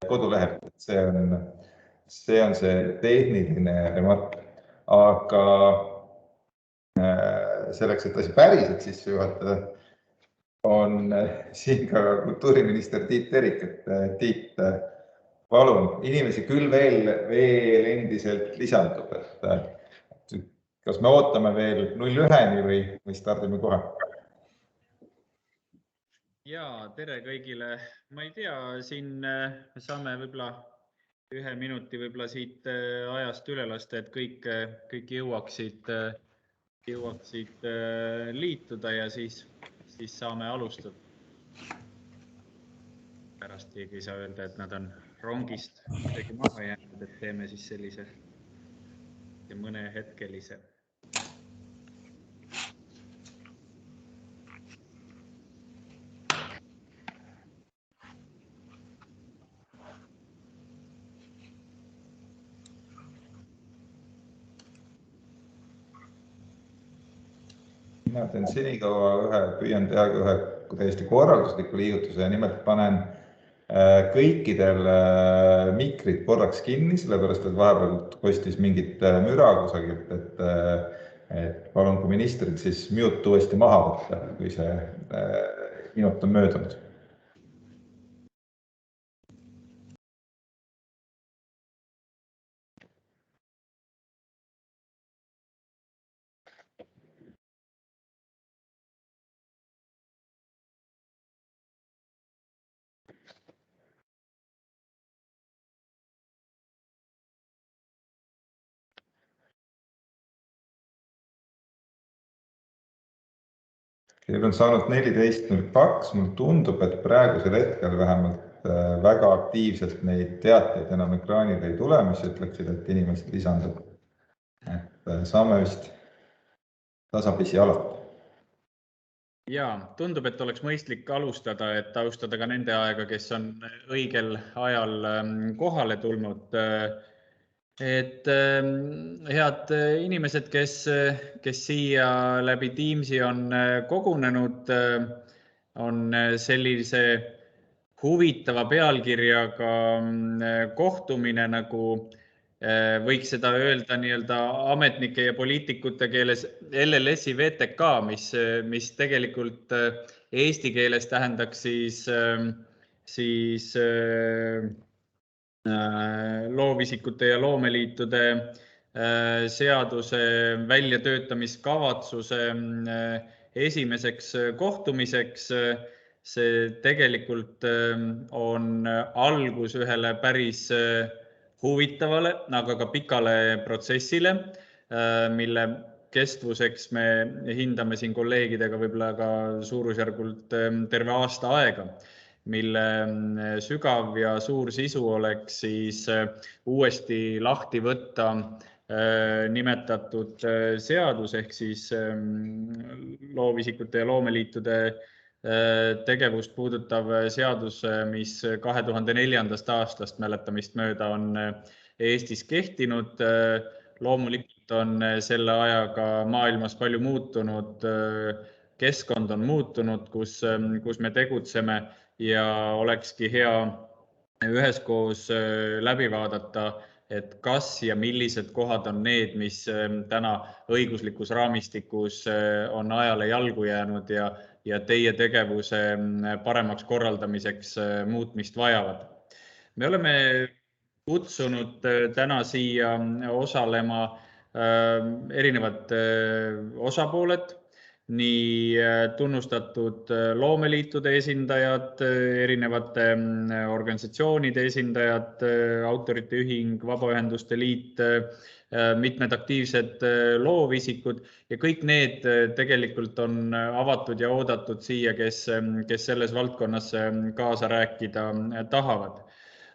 kodulehelt. See on see tehniline remark. Aga selleks, et asi päriselt sisse juhatada, on siin ka kultuuriminister Tiit Terik. Tiit, palun, inimesi küll veel endiselt lisandub. Kas me ootame veel 01-ni või stardime kohe? Jaa, tere kõigile. Ma ei tea, siin me saame võib-olla 1 minuti siit ajast üle lasta, et kõik jõuaksid liituda ja siis saame alustada. Pärast keegi ei saa öelda, et nad on rongist kuidagi maha jäänud, et teeme siis sellise mõne hetkelise. Mina teen senikaua püüan teha ühe täiesti korraldusliku liigutuse ja nimelt panen kõikidel mikrid korraks kinni, sellepärast et vahepeal kostis mingit müra kusagilt, et palun kui ministrid siis mute uuesti maha võtta, kui see minut on möödunud. Teil on saanud 14.02, mul tundub, et praegusel hetkel vähemalt väga aktiivselt neid teateid enam ekraanile ei tule, mis ütleksid, et inimesed lisandub. Saame vist tasapisi alata. Jaa, tundub, et oleks mõistlik alustada, et austada ka nende aega, kes on õigel ajal kohale tulnud. Et head inimesed, kes siia läbi Teamsi on kogunenud, on sellise huvitava pealkirjaga kohtumine, nagu võiks seda öelda nii-öelda ametnike ja poliitikute keeles LLS-i VTK, mis tegelikult eesti keeles tähendaks siis loovisikute ja loomeliitude seaduse väljatöötamiskavatsuse esimeseks kohtumiseks. See tegelikult on algus ühele päris huvitavale, aga ka pikale protsessile, mille kestvuseks me hindame siin kolleegidega võib-olla ka suurusjärgult terve aasta aega, mille sügav ja suur sisu oleks siis uuesti lahti võtta nimetatud seadus ehk siis loovisikute ja loomeliitude tegevust puudutav seadus, mis 2004. aastast mäletamist mööda on Eestis kehtinud. Loomulikult on selle ajaga maailmas palju muutunud, keskkond on muutunud, kus me tegutseme ja olekski hea üheskoos läbi vaadata, et kas ja millised kohad on need, mis täna õiguslikus raamistikus on ajale jalgu jäänud ja teie tegevuse paremaks korraldamiseks muutmist vajavad. Me oleme kutsunud täna siia osalema erinevad osapooled, nii tunnustatud loomeliitude esindajad, erinevate organisatsioonide esindajad, Autorite Ühing, Vabaühenduste Liit, mitmed aktiivsed loovisikud ja kõik need tegelikult on avatud ja oodatud siia, kes selles valdkonnas kaasa rääkida tahavad.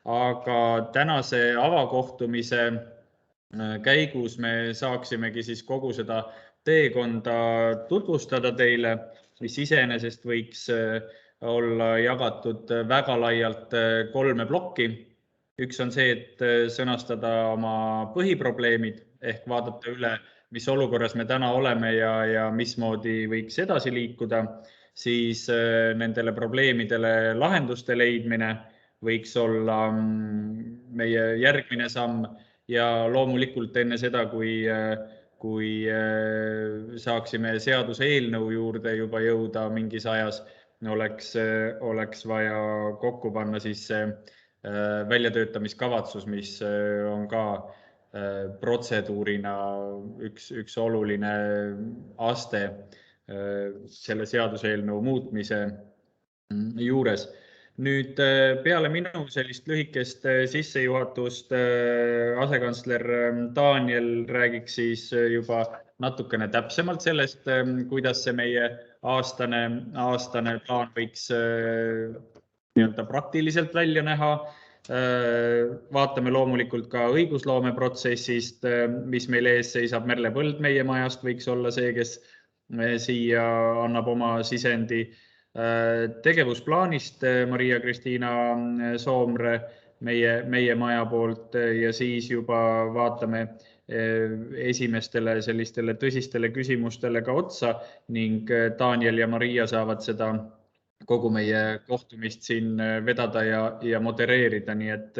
Aga tänase avakohtumise käigus me saaksimegi siis kogu seda teekonda tutvustada teile, mis iseenesest võiks olla jagatud väga laialt 3 plokki. Üks on see, et sõnastada oma põhiprobleemid ehk vaadata üle, mis olukorras me täna oleme ja mismoodi võiks edasi liikuda, siis nendele probleemidele lahenduste leidmine, võiks olla meie järgmine samm ja loomulikult enne seda, kui saaksime seaduse eelnõu juurde juba jõuda mingis ajas, oleks vaja kokku panna siis see väljatöötamiskavatsus, mis on ka protseduurina üks oluline aste selle seaduseelnõu muutmise juures. Nüüd peale minu sellist lühikest sissejuhatust asekantsler Daniel räägiks siis juba natukene täpsemalt sellest, kuidas see meie aastane plaan võiks nii-öelda praktiliselt välja näha. Vaatame loomulikult ka õigusloome protsessist, mis meil ees seisab. Merle Põld meie majast võiks olla see, kes siia annab oma sisendi. Tegevusplaanist Maria-Kristiina Soomre meie maja poolt ja siis juba vaatame esimestele sellistele tõsistele küsimustele ka otsa ning Daniel ja Maria saavad seda kogu meie kohtumist siin vedada ja modereerida, nii et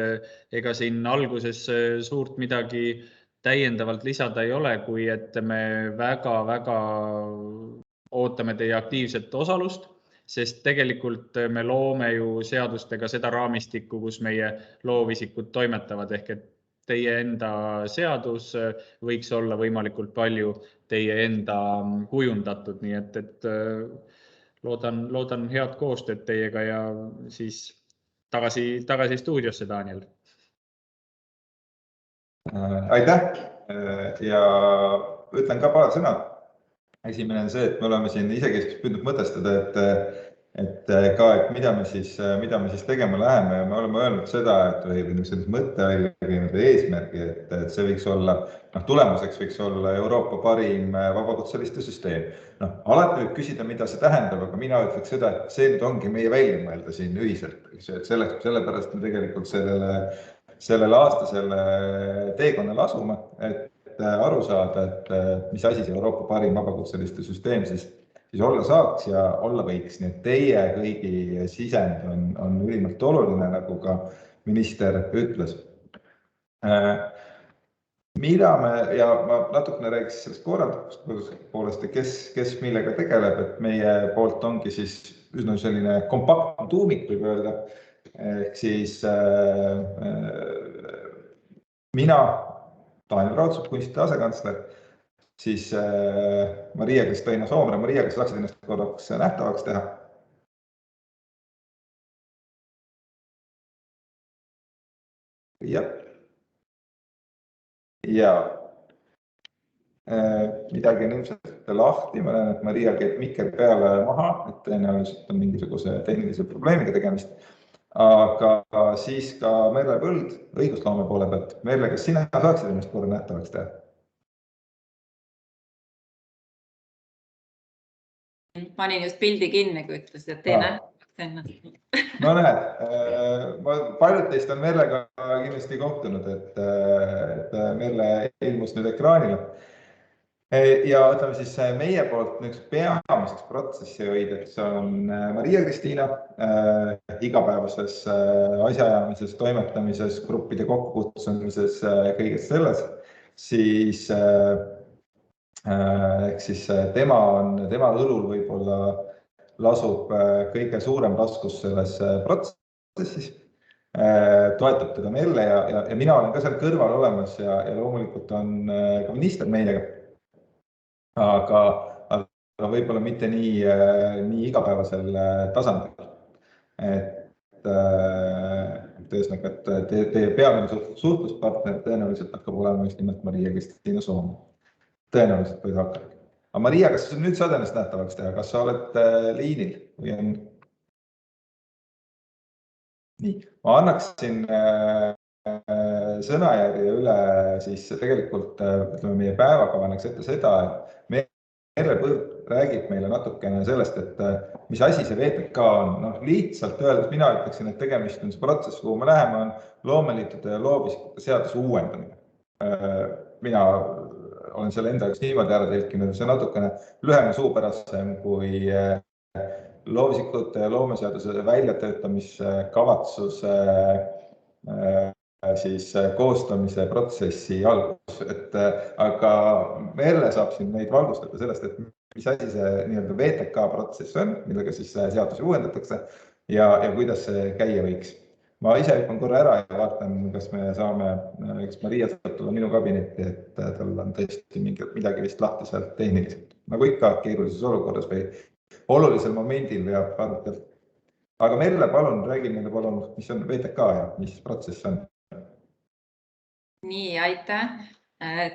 ega siin alguses suurt midagi täiendavalt lisada ei ole, kui et me väga-väga ootame teie aktiivset osalust, sest tegelikult me loome ju seadustega seda raamistikku, kus meie loovisikud toimetavad, ehk et teie enda seadus võiks olla võimalikult palju teie enda kujundatud, nii et loodan head koostööd teiega ja siis tagasi stuudiosse, Daniel. Aitäh ja ütlen ka paar sõna. Esimene on see, et me oleme siin isekeskis püüdnud mõtestada, et mida me siis tegema läheme ja me oleme öelnud seda, et sellise mõtte või eesmärgi, et see võiks olla, tulemuseks võiks olla Euroopa parim vabakutseliste süsteem. Alati võib küsida, mida see tähendab, aga mina ütleks seda, et see nüüd ongi meie välja mõelda siin ühiselt. Sellepärast me tegelikult sellel aastasele teekonnal asume, et aru saada, et mis asi see Euroopa parim vabakutseliste süsteem siis olla saaks ja olla võiks. Nii et teie kõigi sisend on ülimalt oluline, nagu ka minister ütles. Ja ma natukene räägiks sellest korraldusest poolest, kes millega tegeleb, et meie poolt ongi siis üsna selline kompaktne tuumik, võib öelda. Ehk siis mina, Daniel Raudsepp, kunstide asekantsler, siis Maria-Kristiina Soomre. Maria, kas saaksid ennast korraks nähtavaks teha? Ja midagi on ilmselt lahti. Ma näen, et Maria käib mikker peale maha, et tõenäoliselt on mingisuguse tehnilise probleemiga tegemist. Aga siis ka Merle Põld õigusloome poole pealt. Merle, kas sina saaksid ennast korra nähtavaks teha? Ma olin just pildi kinni, kui ütlesid, et tee nähtavaks ennast. No näed, paljud teist on Merlega kindlasti kohtunud, et Merle ilmus nüüd ekraanile. Ja ütleme siis meie poolt peamiseks protsessi hoidjaks on Maria-Kristiina igapäevases asjaajamises, toimetamises, gruppide kokkukutsumises, kõiges selles. Siis tema õlul võib-olla lasub kõige suurem raskus selles protsessis. Toetab teda Merle ja mina olen ka seal kõrval olemas ja loomulikult on ka minister meiega. Aga võib-olla mitte nii igapäevasel tasandil. Ühesõnaga, et teie peamine suhtluspartner tõenäoliselt hakkab olema just nimelt Maria-Kristiina Soomre. Tõenäoliselt võid hakata. Aga Maria, kas nüüd saad ennast nähtavaks teha? Kas sa oled liinil või on? Nii, ma annaksin sõnajärje üle siis tegelikult meie päevakava näeks ette seda, et Merle Põld räägib meile natukene sellest, et mis asi see VTK on. Lihtsalt öeldes mina ütleksin, et tegemist on see protsess, kuhu me läheme, on loomeliitude ja loovisikute seaduse uuendamine. Mina olen selle enda jaoks niimoodi ära tõlkinud, see on natukene lühem ja suupärasem kui loovisikute ja loomeseaduse väljatöötamiskavatsuse siis koostamise protsessi algus. Aga Merle saab siin meid valgustada sellest, et mis asi see nii-öelda VTK protsess on, millega siis seadusi uuendatakse ja kuidas see käia võiks. Ma ise hüppan korra ära ja vaatan, kas me saame, kas Maria saab tulla minu kabinetti, et tal on tõesti midagi vist lahti sealt tehniliselt. Nagu ikka keerulises olukorras või olulisel momendil veab arvutelt. Aga Merle, palun, räägi meile palun, mis on VTK ja mis protsess on? Nii, aitäh.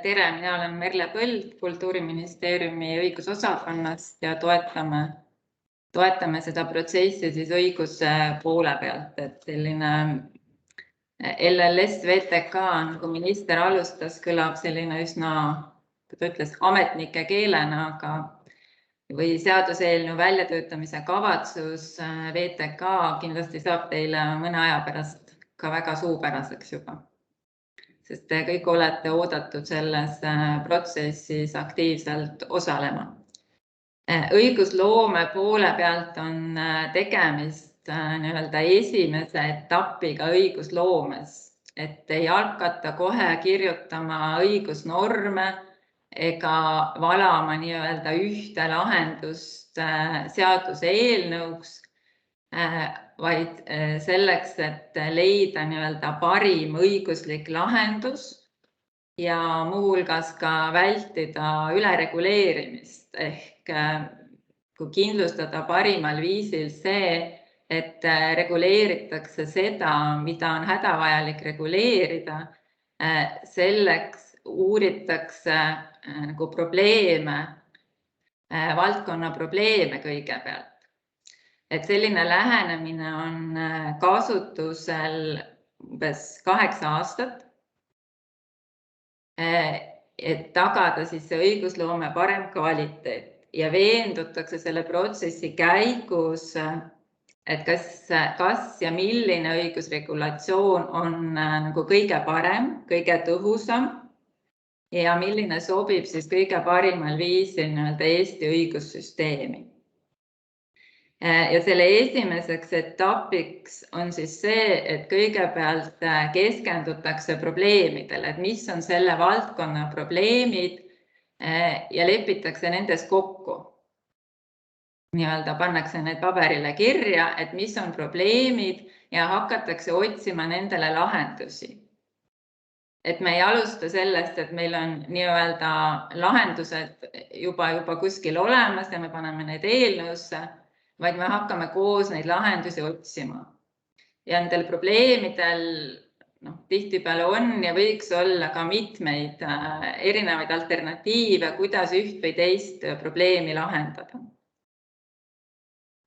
Tere, mina olen Merle Põld Kultuuriministeeriumi õigusosakonnast ja toetame seda protsessi siis õiguse poole pealt, et selline LLS VTK, nagu minister alustas, kõlab selline üsna, kui ta ütles, ametnike keelena, või seaduseelnõu väljatöötamise kavatsus VTK kindlasti saab teile mõne aja pärast ka väga suupäraseks juba. Sest te kõik olete oodatud selles protsessis aktiivselt osalema. Õigusloome poole pealt on tegemist nii-öelda esimese etapiga õigusloomes, et ei hakata kohe kirjutama õigusnorme ega valama nii-öelda ühte lahendust seaduse eelnõuks, vaid selleks, et leida nii-öelda parim õiguslik lahendus ja muuhulgas ka vältida ülereguleerimist ehk kui kindlustada parimal viisil see, et reguleeritakse seda, mida on hädavajalik reguleerida, selleks uuritakse nagu probleeme, valdkonna probleeme kõigepealt. Et selline lähenemine on kasutusel umbes 8 aastat, et tagada siis see õigusloome parem kvaliteet ja veendutakse selle protsessi käigus, et kas ja milline õigusregulatsioon on nagu kõige parem, kõige tõhusam ja milline sobib siis kõige parimal viisil nii-öelda Eesti õigussüsteemi. Ja selle esimeseks etapiks on siis see, et kõigepealt keskendutakse probleemidele, et mis on selle valdkonna probleemid ja lepitakse nendes kokku. Nii-öelda pannakse need paberile kirja, et mis on probleemid ja hakatakse otsima nendele lahendusi. Et me ei alusta sellest, et meil on nii-öelda lahendused juba kuskil olemas ja me paneme need eelnõusse, vaid me hakkame koos neid lahendusi otsima. Ja nendel probleemidel tihtipeale on ja võiks olla ka mitmeid erinevaid alternatiive, kuidas üht või teist probleemi lahendada.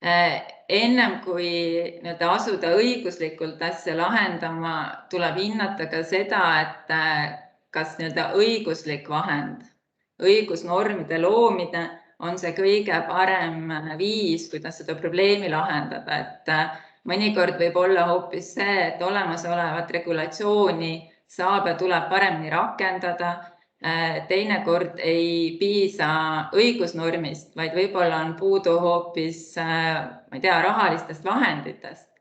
Ennem kui asuda õiguslikult asja lahendama, tuleb hinnata ka seda, et kas õiguslik vahend, õigusnormide loomine on see kõige parem viis, kuidas seda probleemi lahendada. Et mõnikord võib olla hoopis see, et olemasolevat regulatsiooni saab ja tuleb paremini rakendada. Teinekord ei piisa õigusnormist, vaid võib-olla on puudu hoopis, ma ei tea, rahalistest vahenditest.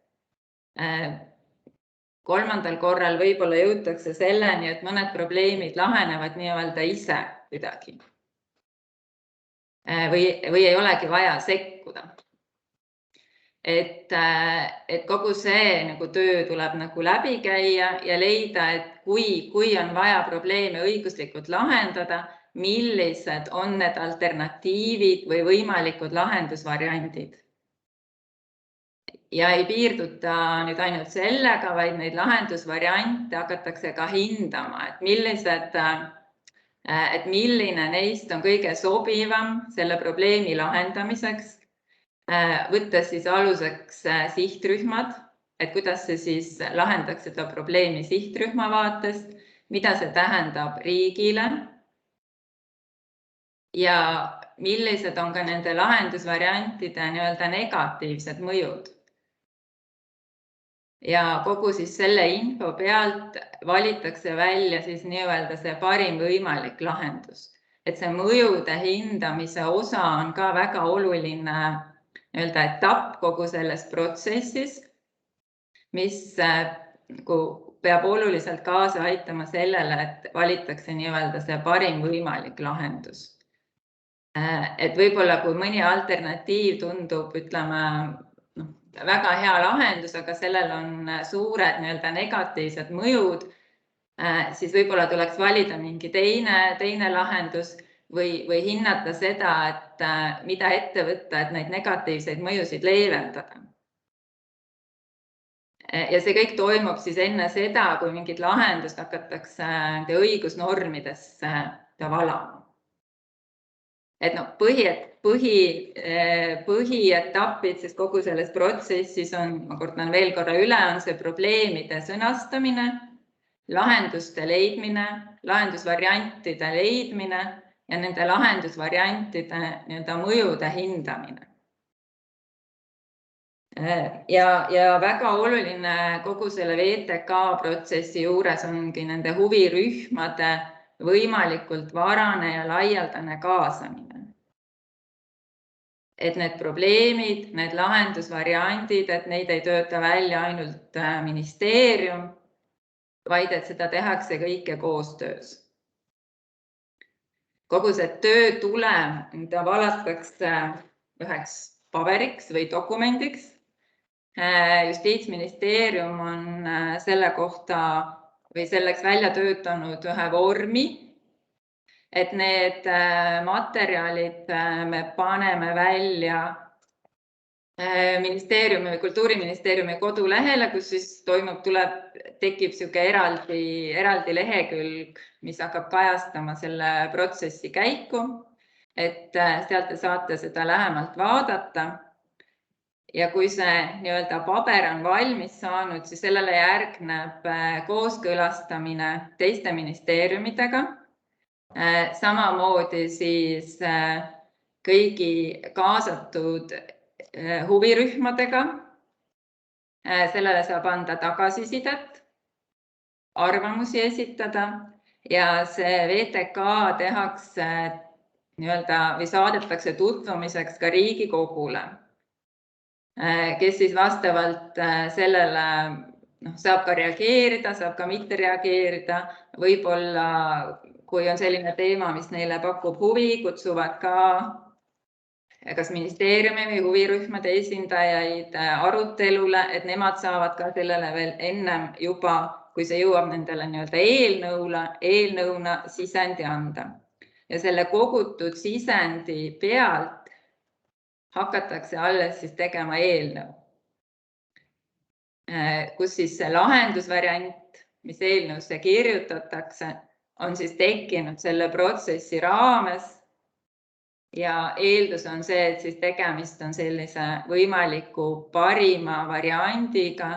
Kolmandal korral võib-olla jõutakse selleni, et mõned probleemid lahenevad nii-öelda ise kuidagi. Või ei olegi vaja sekkuda. Et kogu see töö tuleb läbi käia ja leida, et kui on vaja probleeme õiguslikult lahendada, millised on need alternatiivid või võimalikud lahendusvariandid. Ja ei piirduta nüüd ainult sellega, vaid neid lahendusvariante hakatakse ka hindama, et milline neist on kõige sobivam selle probleemi lahendamiseks, võttes siis aluseks sihtrühmad, et kuidas see siis lahendaks seda probleemi sihtrühma vaatest, mida see tähendab riigile ja millised on ka nende lahendusvariantide negatiivsed mõjud. Ja kogu siis selle info pealt valitakse välja siis see parim võimalik lahendus. Et see mõjude hindamise osa on ka väga oluline nii-öelda etapp kogu selles protsessis, mis peab oluliselt kaasa aitama sellele, et valitakse nii-öelda see parim võimalik lahendus. Et võib-olla kui mõni alternatiiv tundub, ütleme, väga hea lahendus, aga sellel on suured nii-öelda negatiivsed mõjud, siis võib-olla tuleks valida mingi teine lahendus või hinnata seda, et mida ette võtta, et neid negatiivseid mõjusid leevendada. Ja see kõik toimub siis enne seda, kui mingit lahendust hakatakse õigusnormidesse valama. Et põhietapid siis kogu selles protsessis on, ma kordan veel korra üle, on see probleemide sõnastamine, lahenduste leidmine, lahendusvariantide leidmine ja nende lahendusvariantide nii-öelda mõjude hindamine. Ja väga oluline kogu selle VTK protsessi juures ongi nende huvirühmade võimalikult varane ja laialdane kaasamine. Et need probleemid, need lahendusvariandid, et neid ei tööta välja ainult ministeerium, vaid et seda tehakse kõike koostöös. Kogu see töö tulem, mida valatakse üheks paberiks või dokumendiks. Justiitsministeerium on selle kohta või selleks välja töötanud ühe vormi, et need materjalid me paneme välja ministeeriumi või Kultuuriministeeriumi kodulehele, kus siis tekib eraldi lehekülg, mis hakkab kajastama selle protsessi käiku, et sealt te saate seda lähemalt vaadata. Ja kui see nii-öelda paber on valmis saanud, siis sellele järgneb kooskõlastamine teiste ministeeriumidega, samamoodi siis kõigi kaasatud huvirühmadega. Sellele saab anda tagasisidet, arvamusi esitada ja see VTK tehakse nii-öelda või saadetakse tutvumiseks ka Riigikogule, kes siis vastavalt sellele saab ka reageerida, saab ka mitte reageerida. Võib-olla, kui on selline teema, mis neile pakub huvi, kutsuvad ka kas ministeeriumi või huvirühmade esindajaid arutelule, et nemad saavad ka sellele veel ennem juba, kui see jõuab nendele nii-öelda eelnõuna sisendi anda. Ja selle kogutud sisendi pealt hakatakse alles siis tegema eelnõu, kus siis see lahendusvariant, mis eelnõusse kirjutatakse, on siis tekkinud selle protsessi raames ja eeldus on see, et siis tegemist on sellise võimaliku parima variandiga,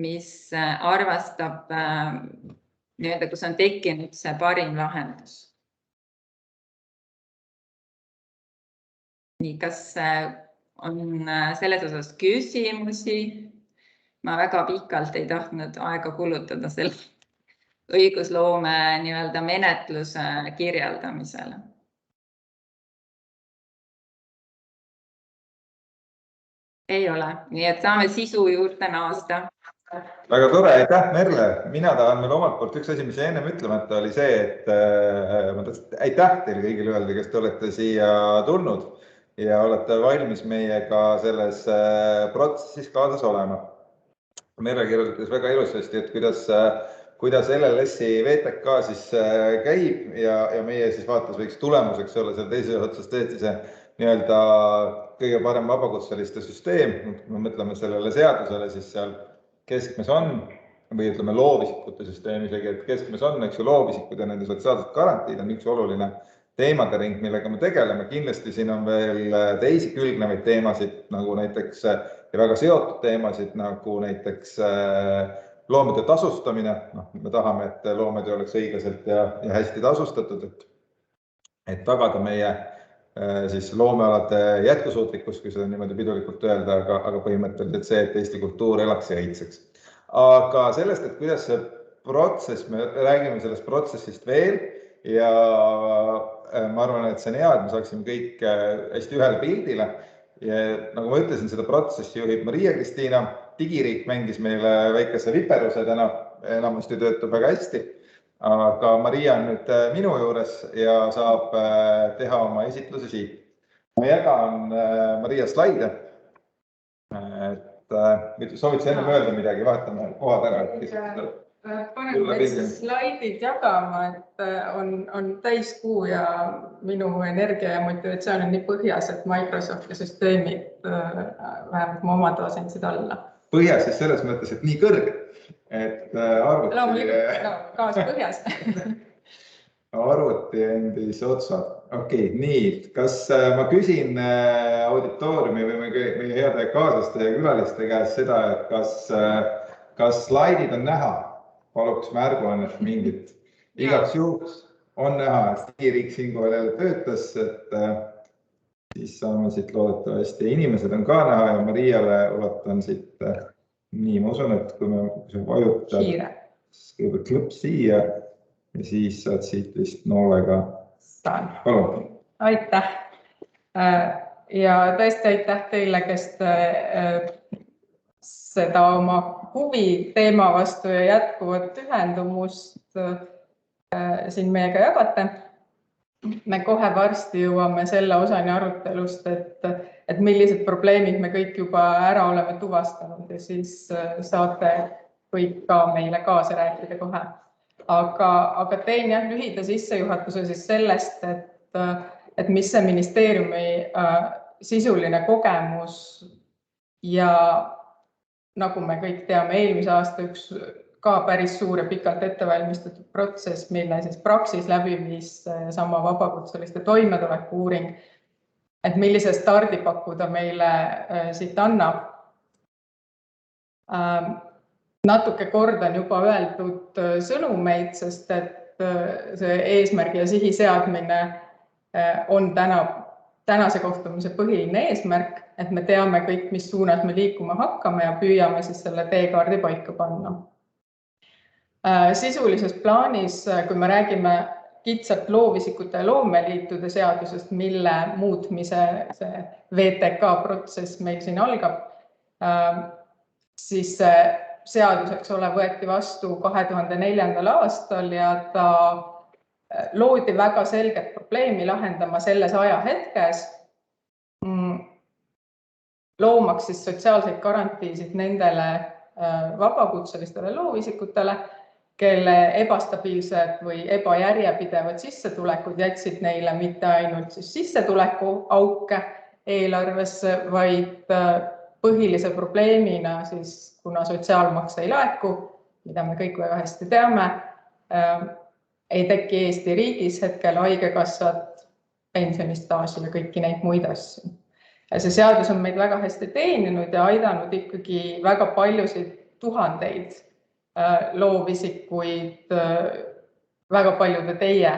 mis arvestab, kus on tekkinud see parim lahendus. Nii, kas on selles osas küsimusi? Ma väga pikalt ei tahtnud aega kulutada selle õigusloome nii-öelda menetluse kirjeldamisele. Ei ole, nii et saame sisu juurde naasta. Väga tore, aitäh Merle. Mina tahan veel omalt poolt üks asi, mis ennem ütlemata oli see, et aitäh teile kõigile öelda, kes te olete siia tulnud ja olete valmis meiega selles protsessis kaasas olema. Merle kirjeldas väga ilusasti, et kuidas LLS-i VTK siis käib ja meie siis vaates võiks tulemuseks olla seal teises otsas tõesti see nii-öelda kõige parem vabakutseliste süsteem. Me mõtleme sellele seadusele, siis seal keskmes on, või ütleme loovisikute süsteem isegi, et keskmes on, eks ju, loovisikud ja nende sotsiaalsed garantiid on üks oluline teemade ring, millega me tegeleme. Kindlasti siin on veel teisi külgnevaid teemasid, nagu näiteks ja väga seotud teemasid, nagu näiteks loometöö tasustamine. Me tahame, et loometöö oleks õiglaselt ja hästi tasustatud, et tagada meie siis loomealade jätkusuutlikkus, kui seda niimoodi pidulikult öelda, aga põhimõtteliselt see, et Eesti kultuur elaks ja õitseks. Aga sellest, et kuidas see protsess, me räägime sellest protsessist veel ja ma arvan, et see on hea, et me saaksime kõik hästi ühele pildile. ja nagu ma ütlesin, seda protsessi juhib Maria-Kristiina. Digiriik mängis meile väikese viperuse täna, enamasti töötab väga hästi, aga Maria on nüüd minu juures ja saab teha oma esitluse siit. Ma jagan Maria slaide. Soovid sa enne öelda midagi, vahetame kohad ära. Panen slaidid jagama, et on täiskuu ja minu energia ja motivatsioon on nii põhjas, et Microsofti süsteemid vähemalt ma oma toosensid alla. Põhjas siis selles mõttes, et nii kõrge, et arvuti... Loomulikult, kaas põhjas. Arvuti endis otsa. Okei, nii. Kas ma küsin auditooriumi või meie heade kaaslaste ja külaliste käest seda, et kas slaidid on näha? Paluks märguannet mingit. Igaks juhuks on näha, et digiriik siinkohal jälle töötas, et siis saame siit loodetavasti. Inimesed on ka näha ja Mariale ulatan siit. Nii, ma usun, et kui me vajutad, kõigepealt klõps siia ja siis saad siit vist noolega. Palun. Aitäh. Ja tõesti aitäh teile, kes seda oma huvi teema vastu ja jätkuvat ühendumust siin meiega jagate. Me kohe varsti jõuame selle osani arutelust, et millised probleemid me kõik juba ära oleme tuvastanud ja siis saate kõik ka meile kaasa rääkida kohe. Aga teen lühida sissejuhatuse siis sellest, et mis see ministeeriumi sisuline kogemus ja nagu me kõik teame, eelmise aasta üks ka päris suur ja pikalt ettevalmistatud protsess, mille siis Praxis läbi viis sama vabakutseliste toimetuleku uuring, et millise stardi pakkuda meile siit annab. Natuke kordan juba öeldud sõnumeid, sest et see eesmärgi ja sihi seadmine on tänase kohtumise põhiline eesmärk, et me teame kõik, mis suunas me liikuma hakkame ja püüame siis selle teekaardi paika panna. Sisulises plaanis, kui me räägime kitsalt loovisikute ja loomeliitude seadusest, mille muutmise see VTK protsess meil siin algab, siis seaduseks võeti vastu 2004. aastal ja ta loodi väga selget probleemi lahendama selles ajahetkes, loomaks siis sotsiaalseid garantiisid nendele vabakutselistele loovisikutele, kelle ebastabiilsed või ebajärjepidevad sissetulekud jätsid neile mitte ainult siis sissetuleku auke eelarvesse, vaid põhilise probleemina siis, kuna sotsiaalmaks ei laeku, mida me kõik väga hästi teame, ei teki Eesti riigis hetkel haigekassat, pensionistaaži ja kõiki neid muid asju. Ja see seadus on meid väga hästi teeninud ja aidanud ikkagi väga paljusid tuhandeid loovisikuid väga paljude teie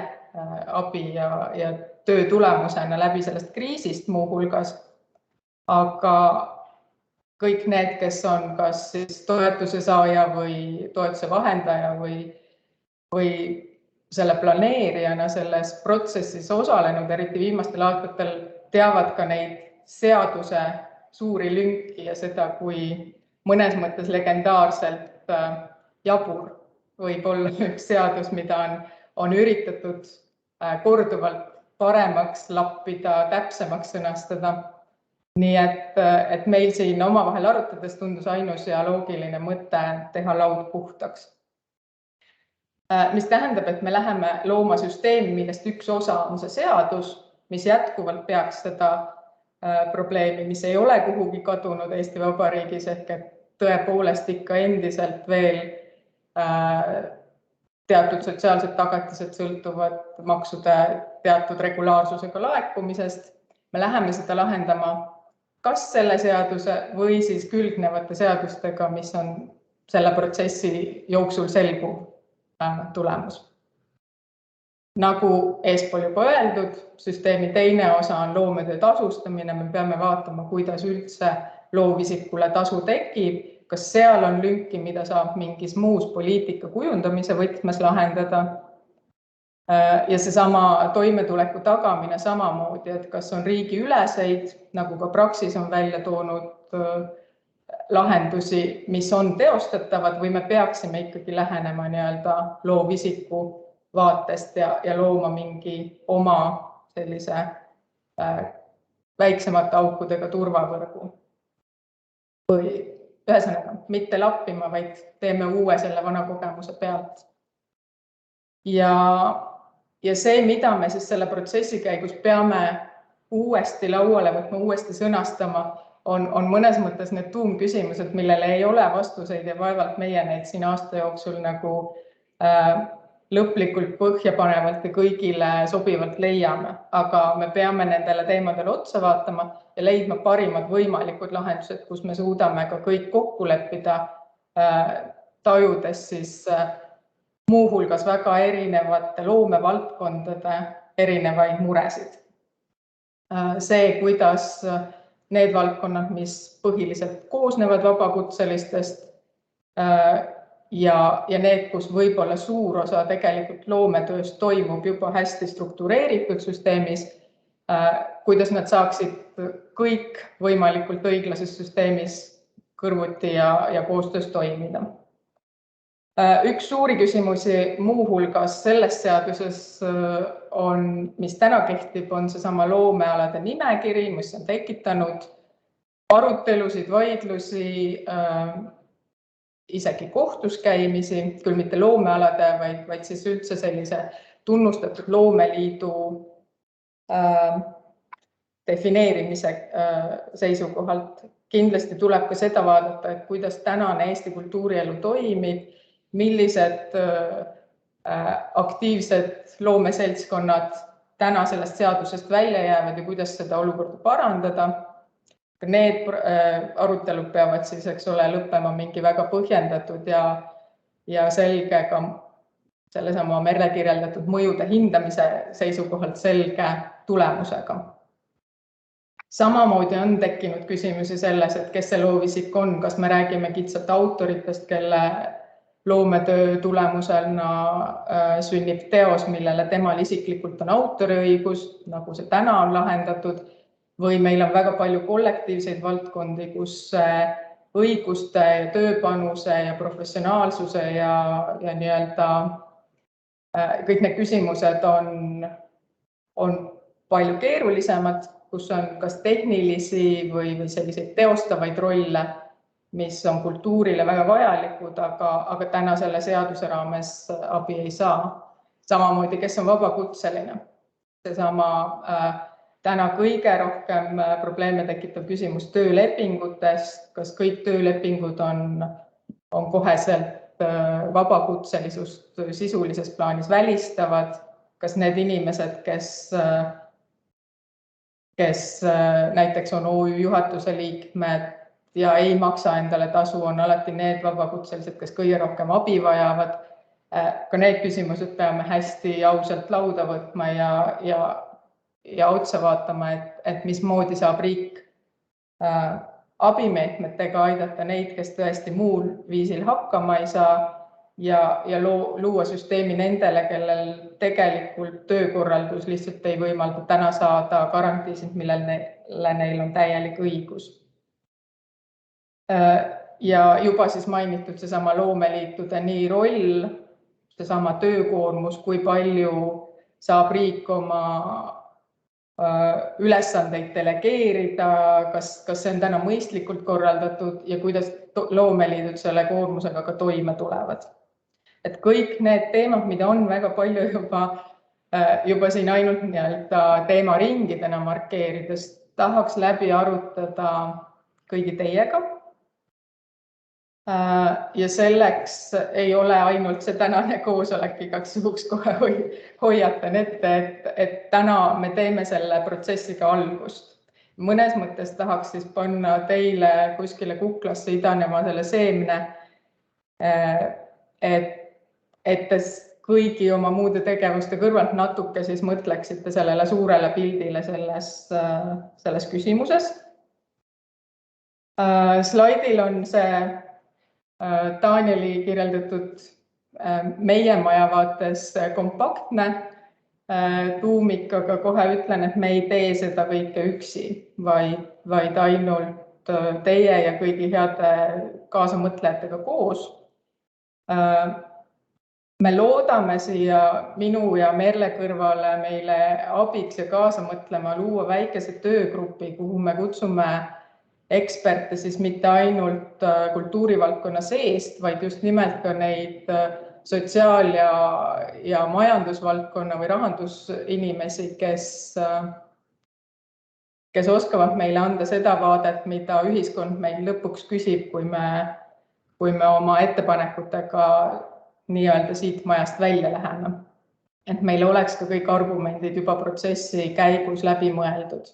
abi ja töö tulemusena läbi sellest kriisist muuhulgas. Aga kõik need, kes on kas siis toetuse saaja või toetuse vahendaja või selle planeerijana selles protsessis osalenud, eriti viimastel aastatel teavad ka neid seaduse suuri lünki ja seda, kui mõnes mõttes legendaarselt jabur võib olla üks seadus, mida on üritatud korduvalt paremaks lappida, täpsemaks sõnastada. Nii et meil siin omavahel arutades tundus ainus ja loogiline mõte teha laud puhtaks. Mis tähendab, et me läheme looma süsteemi, millest üks osa on see seadus, mis jätkuvalt peaks seda probleemi, mis ei ole kuhugi kadunud Eesti Vabariigis, ehk et tõepoolest ikka endiselt veel teatud sotsiaalsed tagatised sõltuvad maksude teatud regulaarsusega laekumisest. Me läheme seda lahendama kas selle seaduse või siis külgnevate seadustega, mis on selle protsessi jooksul selguv tulemus. Nagu eespool juba öeldud, süsteemi teine osa on loometöö tasustamine. Me peame vaatama, kuidas üldse loovisikule tasu tekib, kas seal on lünki, mida saab mingis muus poliitika kujundamise võtmes lahendada. Ja seesama toimetuleku tagamine samamoodi, et kas on riigiüleseid, nagu ka Praxis on välja toonud lahendusi, mis on teostatavad või me peaksime ikkagi lähenema loovisiku vaatest ja looma mingi oma sellise väiksemate aukudega turvavõrgu. Või ühesõnaga, mitte lappima, vaid teeme uue selle vana kogemuse pealt. Ja see, mida me siis selle protsessi käigus peame uuesti lauale võtma, uuesti sõnastama, on mõnes mõttes need tuumküsimused, millele ei ole vastuseid ja vaevalt meie neid siin aasta jooksul nagu lõplikult põhjapanevalt ja kõigile sobivalt leiame, aga me peame nendele teemadele otsa vaatama ja leidma parimad võimalikud lahendused, kus me suudame ka kõik kokku leppida, tajudes siis muuhulgas väga erinevate loomevaldkondade erinevaid muresid. See, kuidas need valdkonnad, mis põhiliselt koosnevad vabakutselistest ja need, kus võib-olla suur osa tegelikult loometööst toimub juba hästi struktureeritud süsteemis, kuidas nad saaksid kõik võimalikult õiglases süsteemis kõrvuti ja koostöös toimida. Üks suuri küsimusi muuhulgas selles seaduses mis täna kehtib, on seesama loomealade nimekiri, mis on tekitanud arutelusid, vaidlusi, isegi kohtus käimisi, küll mitte loomealade, vaid siis üldse sellise tunnustatud loomeliidu defineerimise seisukohalt. Kindlasti tuleb ka seda vaadata, et kuidas tänane Eesti kultuurielu toimib, millised aktiivsed loomeseltskonnad täna sellest seadusest välja jäävad ja kuidas seda olukorda parandada. Need arutelud peavad siis, eks ole, lõppema mingi väga põhjendatud ja selge ka sellesama Merle kirjeldatud mõjude hindamise seisukohalt selge tulemusega. Samamoodi on tekkinud küsimusi selles, et kes see loovisik on, kas me räägime kitsalt autoritest, kelle loometöö tulemusena sünnib teos, millele temal isiklikult on autoriõigus, nagu see täna on lahendatud, või meil on väga palju kollektiivseid valdkondi, kus õiguste ja tööpanuse ja professionaalsuse ja nii-öelda kõik need küsimused on palju keerulisemad, kus on kas tehnilisi või selliseid teostavaid rolle, mis on kultuurile väga vajalikud, aga täna selle seaduse raames abi ei saa. Samamoodi, kes on vabakutseline. Seesama täna kõige rohkem probleeme tekitav küsimus töölepingutest, kas kõik töölepingud on koheselt vabakutselisust sisulises plaanis välistavad, kas need inimesed, kes näiteks on OÜ juhatuse liikmed, ja ei maksa endale tasu, on alati need vabakutselised, kes kõige rohkem abi vajavad. Ka need küsimused peame hästi ausalt lauda võtma ja otsa vaatama, et mismoodi saab riik abimeetmetega aidata neid, kes tõesti muul viisil hakkama ei saa ja luua süsteemi nendele, kellel tegelikult töökorraldus lihtsalt ei võimalda täna saada garantiisid, millele neil on täielik õigus. Ja juba siis mainitud seesama loomeliitude nii roll, seesama töökoormus, kui palju saab riik oma ülesandeid delegeerida, kas see on täna mõistlikult korraldatud ja kuidas loomeliidud selle koormusega ka toime tulevad. Et kõik need teemad, mida on väga palju juba siin ainult teemaringidena markeerides, tahaks läbi arutada kõigi teiega. Ja selleks ei ole ainult see tänane koosolek, igaks juhuks kohe hoiatan ette, et täna me teeme selle protsessiga algust. Mõnes mõttes tahaks siis panna teile kuskile kuklasse idanema selle seemne, et te kõigi oma muude tegevuste kõrvalt natuke siis mõtleksite sellele suurele pildile selles küsimuses. Slaidil on see Danieli kirjeldatud meie maja vaates kompaktne tuumik, aga kohe ütlen, et me ei tee seda kõike üksi, vaid ainult teie ja kõigi heade kaasamõtlejatega koos. Me loodame siia minu ja Merle kõrvale meile abiks ja kaasa mõtlema luua väikese töögrupi, kuhu me kutsume eksperte siis mitte ainult kultuurivaldkonna seest, vaid just nimelt ka neid sotsiaal- ja majandusvaldkonna või rahandusinimesi, kes oskavad meile anda seda vaadet, mida ühiskond meil lõpuks küsib, kui me oma ettepanekutega nii-öelda siit majast välja läheme. Et meil oleks ka kõik argumendid juba protsessi käigus läbi mõeldud.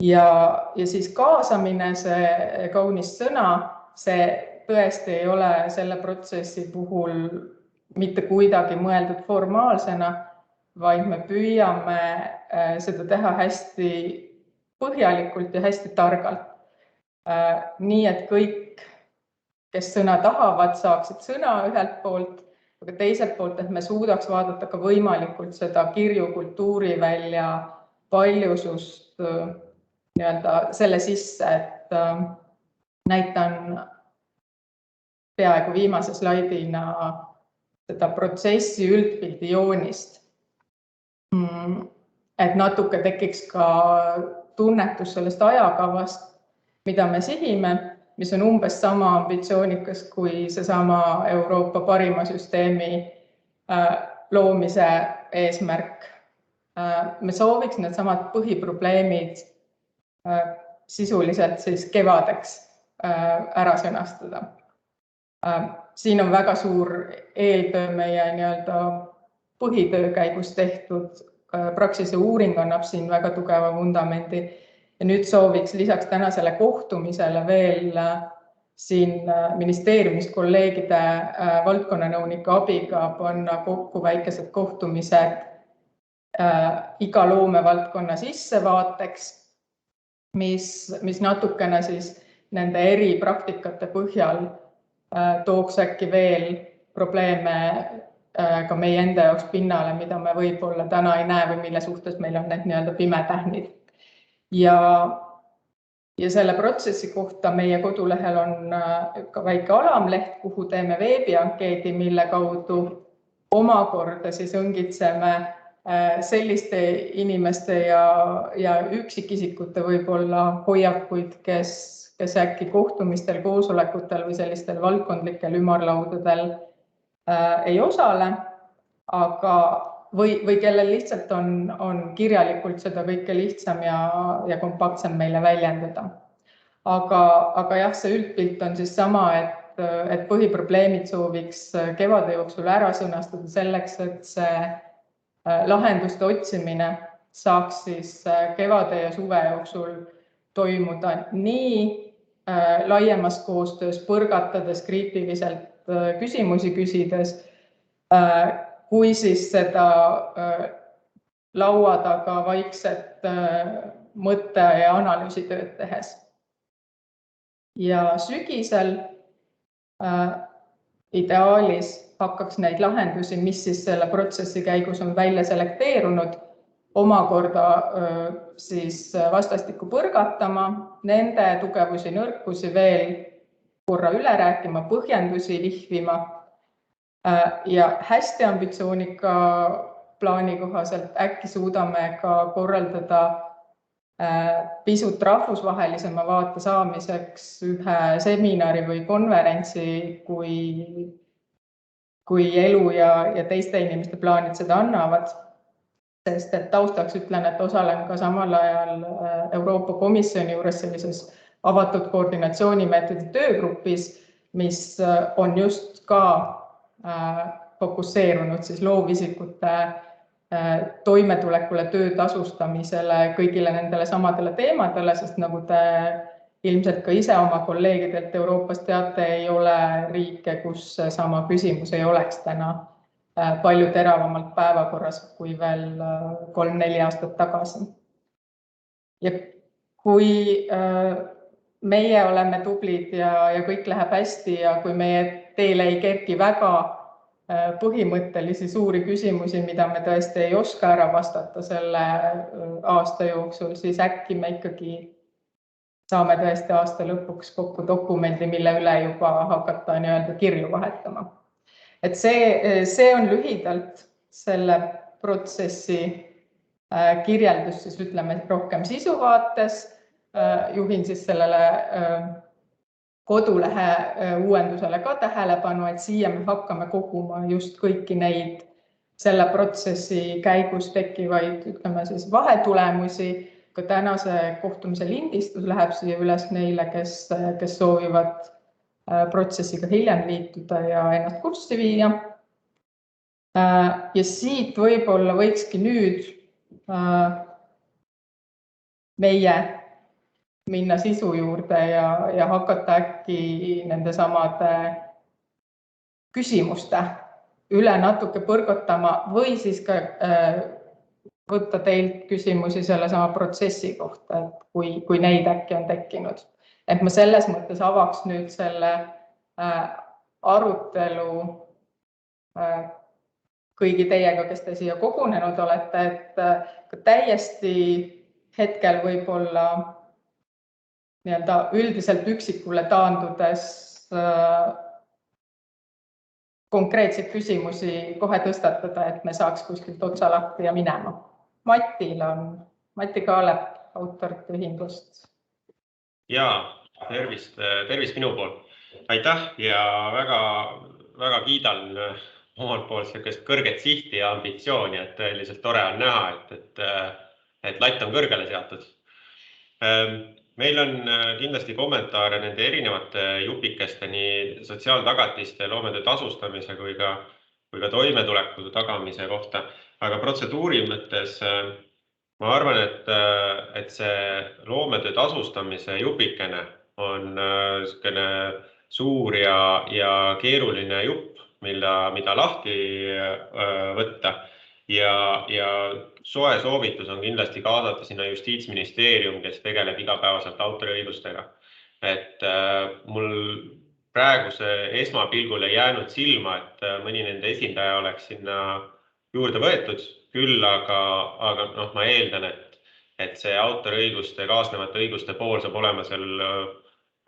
Ja siis kaasamine, see kaunis sõna, see tõesti ei ole selle protsessi puhul mitte kuidagi mõeldud formaalsena, vaid me püüame seda teha hästi põhjalikult ja hästi targalt. Nii, et kõik, kes sõna tahavad, saaksid sõna ühelt poolt, aga teiselt poolt, et me suudaks vaadata ka võimalikult seda kirjukultuuri välja paljusust nii-öelda selle sisse, et näitan peaaegu viimase slaidina seda protsessi üldpildi joonist. Et natuke tekiks ka tunnetus sellest ajakavast, mida me sihime, mis on umbes sama ambitsioonikas kui seesama Euroopa parima süsteemi loomise eesmärk. Me sooviks needsamad põhiprobleemid sisuliselt siis kevadeks ära sõnastada. Siin on väga suur eeltöö meie nii-öelda põhitöö käigus tehtud. Praxise uuring annab siin väga tugeva vundamendi. Ja nüüd sooviks lisaks tänasele kohtumisele veel siin ministeeriumis kolleegide valdkonnanõunike abiga panna kokku väikesed kohtumised iga loomevaldkonna sissevaateks, mis natukene siis nende eri praktikate põhjal tooks äkki veel probleeme ka meie enda jaoks pinnale, mida me võib-olla täna ei näe või mille suhtes meil on need nii-öelda pimetähnid. Ja selle protsessi kohta meie kodulehel on ka väike alamleht, kuhu teeme veebiankeedi, mille kaudu omakorda siis õngitseme selliste inimeste ja üksikisikute võib-olla hoiakuid, kes äkki kohtumistel, koosolekutel või sellistel valdkondlikel ümarlaudadel ei osale, aga või kellel lihtsalt on kirjalikult seda kõike lihtsam ja kompaktsem meile väljendada. Aga jah, see üldpilt on siis sama, et põhiprobleemid sooviks kevade jooksul ära sõnastada selleks, et see lahenduste otsimine saaks siis kevade ja suve jooksul toimuda nii laiemas koostöös, põrgatades kriitiliselt küsimusi küsides, kui siis seda laua taga vaikset mõtte ja analüüsitööd tehes. Ja sügisel ideaalis hakkaks neid lahendusi, mis siis selle protsessi käigus on välja selekteerunud, omakorda siis vastastikku põrgatama, nende tugevusi, nõrkusi veel korra üle rääkima, põhjendusi lihvima ja hästi ambitsioonika plaani kohaselt äkki suudame ka korraldada pisut rahvusvahelisema vaate saamiseks ühe seminari või konverentsi, kui elu ja teiste inimeste plaanid seda annavad. Sest et taustaks ütlen, et osalen ka samal ajal Euroopa Komisjoni juures sellises avatud koordinatsioonimeetodi töögrupis, mis on just ka fokusseerunud siis loovisikute toimetulekule, töö tasustamisele, kõigile nendele samadele teemadele, sest nagu te ilmselt ka ise oma kolleegidelt Euroopas teate, ei ole riike, kus sama küsimus ei oleks täna palju teravamalt päevakorras kui veel 3-4 aastat tagasi. Ja kui meie oleme tublid ja kõik läheb hästi ja kui meie teele ei kerki väga põhimõttelisi suuri küsimusi, mida me tõesti ei oska ära vastata selle aasta jooksul, siis äkki me ikkagi saame tõesti aasta lõpuks kokku dokumendi, mille üle juba hakata nii-öelda kirju vahetama. Et see on lühidalt selle protsessi kirjeldus, siis ütleme rohkem sisuvaates. Juhin siis sellele kodulehe uuendusele ka tähelepanu, et siia me hakkame koguma just kõiki neid selle protsessi käigus tekkivaid, ütleme siis vahetulemusi. Ka tänase kohtumise lindistus läheb siia üles neile, kes soovivad protsessiga hiljem liituda ja ennast kurssi viia. Ja siit võib-olla võikski nüüd meie minna sisu juurde ja hakata äkki nende samade küsimuste üle natuke põrgotama või siis ka võtta teilt küsimusi selle sama protsessi kohta, et kui neid äkki on tekkinud. Et ma selles mõttes avaks nüüd selle arutelu kõigi teiega, kes te siia kogunenud olete, et täiesti hetkel võib-olla üldiselt üksikule taandudes konkreetseid küsimusi kohe tõstatada, et me saaks kuskilt otsa lahti ja minema. Mati Kaalep autorite ühingust. Jaa, tervist minu poolt. Aitäh ja väga kiidan omalt poolt sellist kõrget sihti ja ambitsiooni, et tõeliselt tore on näha, et latt on kõrgele seatud. Meil on kindlasti kommentaare nende erinevate jupikeste, nii sotsiaaltagatiste, loometöö tasustamise kui ka toimetuleku tagamise kohta. Aga protseduuri mõttes ma arvan, et see loometöö tasustamise jupikene on suur ja keeruline jupp, mida lahti võtta. Ja soe soovitus on kindlasti kaasata sinna Justiitsministeerium, kes tegeleb igapäevaselt autoriõigustega. Et mul praeguse esmapilgul ei jäänud silma, et mõni nende esindaja oleks sinna juurde võetud, küll aga ma eeldan, et see autoriõiguste, kaasnevate õiguste pool saab olema seal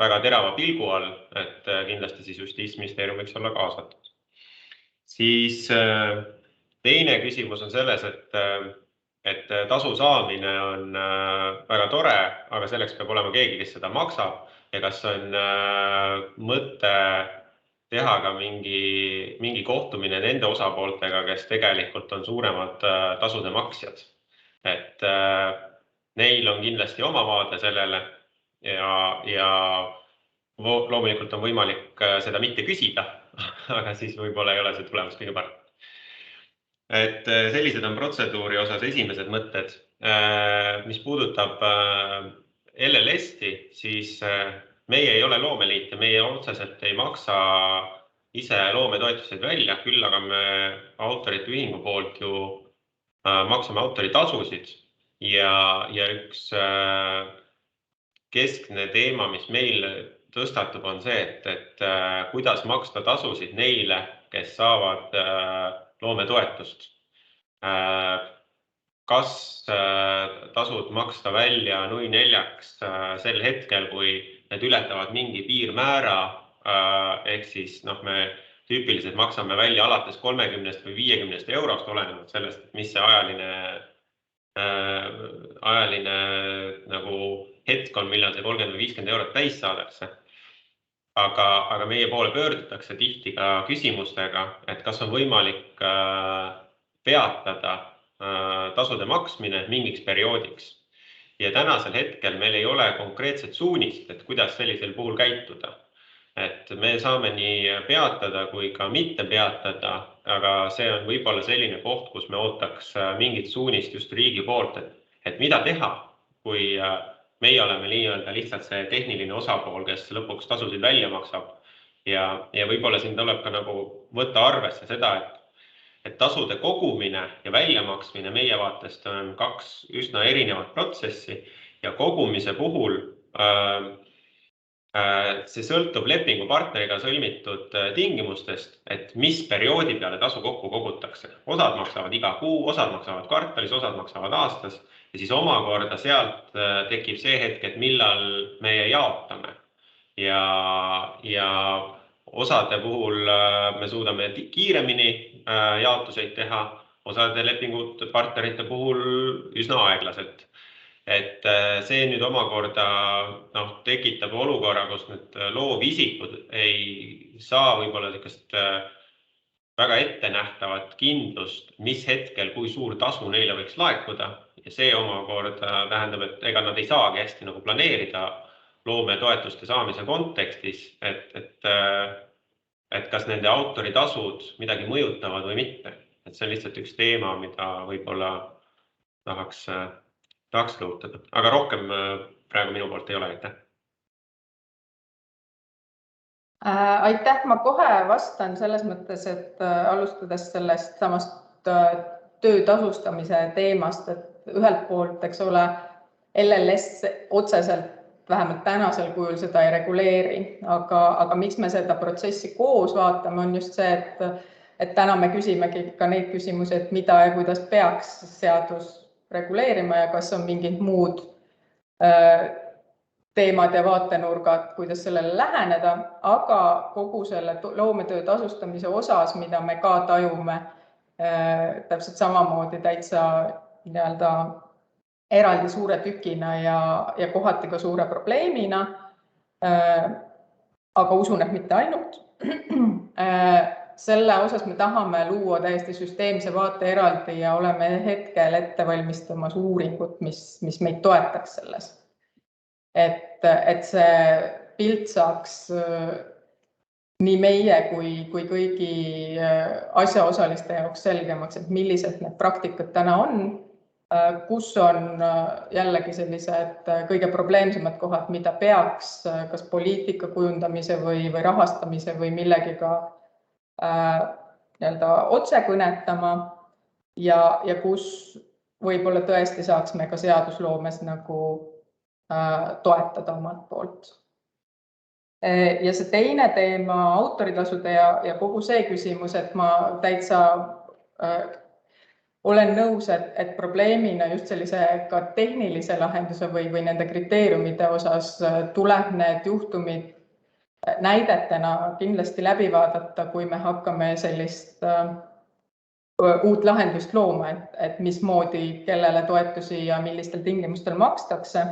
väga terava pilgu all, et kindlasti siis Justiitsministeerium võiks olla kaasatud. Siis teine küsimus on selles, et tasu saamine on väga tore, aga selleks peab olema keegi, kes seda maksab ja kas on mõte teha ka mingi kohtumine nende osapooltega, kes tegelikult on suuremad tasude maksjad. Et neil on kindlasti oma vaade sellele ja loomulikult on võimalik seda mitte küsida, aga siis võib-olla ei ole see tulemus kõige parem. Et sellised on protseduuri osas esimesed mõtted. Mis puudutab LLS-i, siis meie ei ole loomeliit ja meie otseselt ei maksa ise loometoetuseid välja, küll aga me autorite ühingu poolt ju maksame autoritasusid ja üks keskne teema, mis meil tõstatub, on see, et kuidas maksta tasusid neile, kes saavad loometoetust. Kas tasud maksta välja nui neljaks sel hetkel, kui need ületavad mingi piirmäära, ehk siis me tüüpiliselt maksame välja alates 30 või 50 eurost, olenevalt sellest, mis see ajaline nagu hetk on, millal see 30 või 50 eurot täis saadakse. Aga meie poole pöördutakse tihti ka küsimustega, et kas on võimalik peatada tasude maksmine mingiks perioodiks. Ja tänasel hetkel meil ei ole konkreetset suunist, et kuidas sellisel puhul käituda. Et me saame nii peatada kui ka mitte peatada, aga see on võib-olla selline koht, kus me ootaks mingit suunist just riigi poolt, et mida teha, kui meie oleme lihtsalt see tehniline osapool, kes lõpuks tasusid välja maksab. Ja võib-olla siin tuleb ka nagu võtta arvesse seda, et tasude kogumine ja väljamaksmine meie vaatest on kaks üsna erinevat protsessi ja kogumise puhul see sõltub lepingupartneriga sõlmitud tingimustest, et mis perioodi peale tasu kokku kogutakse. Osad maksavad iga kuu, osad maksavad kvartalis, osad maksavad aastas ja siis omakorda sealt tekib see hetk, et millal me jaotame. Ja osade puhul me suudame kiiremini jaotuseid teha, osade lepingud partnerite puhul üsna aeglaselt. Et see nüüd omakorda tekitab olukorra, kus need loovisikud ei saa võib-olla väga ettenähtavat kindlust, mis hetkel, kui suur tasu neile võiks laekuda. Ja see omakorda tähendab, et ega nad ei saagi hästi planeerida loometoetuste saamise kontekstis, et kas nende autoritasud midagi mõjutavad või mitte. Et see on lihtsalt üks teema, mida võib-olla tahaks lõhutada. Aga rohkem praegu minu poolt ei ole, aitäh. Aitäh, ma kohe vastan selles mõttes, et alustades sellest samast töötasustamise teemast, et ühelt poolt, eks ole, LLS otseselt vähemalt tänasel kujul seda ei reguleeri, aga miks me seda protsessi koos vaatame, on just see, et täna me küsimegi ka neid küsimusi, et mida ja kuidas peaks seadus reguleerima ja kas on mingid muud teemad ja vaatenurgad, kuidas sellele läheneda, aga kogu selle loometöö tasustamise osas, mida me ka tajume täpselt samamoodi täitsa eraldi suure tükina ja kohati ka suure probleemina, aga usun, et mitte ainult. Selle osas me tahame luua täiesti süsteemse vaate eraldi ja oleme hetkel ette valmistamas uuringut, mis meid toetaks selles. Et see pilt saaks nii meie kui kõigi asjaosaliste jaoks selgemaks, et millised need praktikad täna on, kus on jällegi sellised kõige probleemsemad kohad, mida peaks kas poliitika kujundamise või rahastamise või millegiga otse kõnetama ja kus võib-olla tõesti saaks me ka seadusloomes toetada omalt poolt. Ja see teine teema, autoritasude ja kogu see küsimus, et ma täitsa olen nõus, et probleemina just sellise ka tehnilise lahenduse või nende kriteeriumide osas tuleb need juhtumid näidetena kindlasti läbi vaadata, kui me hakkame sellist uut lahendust looma, et mismoodi, kellele toetusi ja millistel tingimustel makstakse.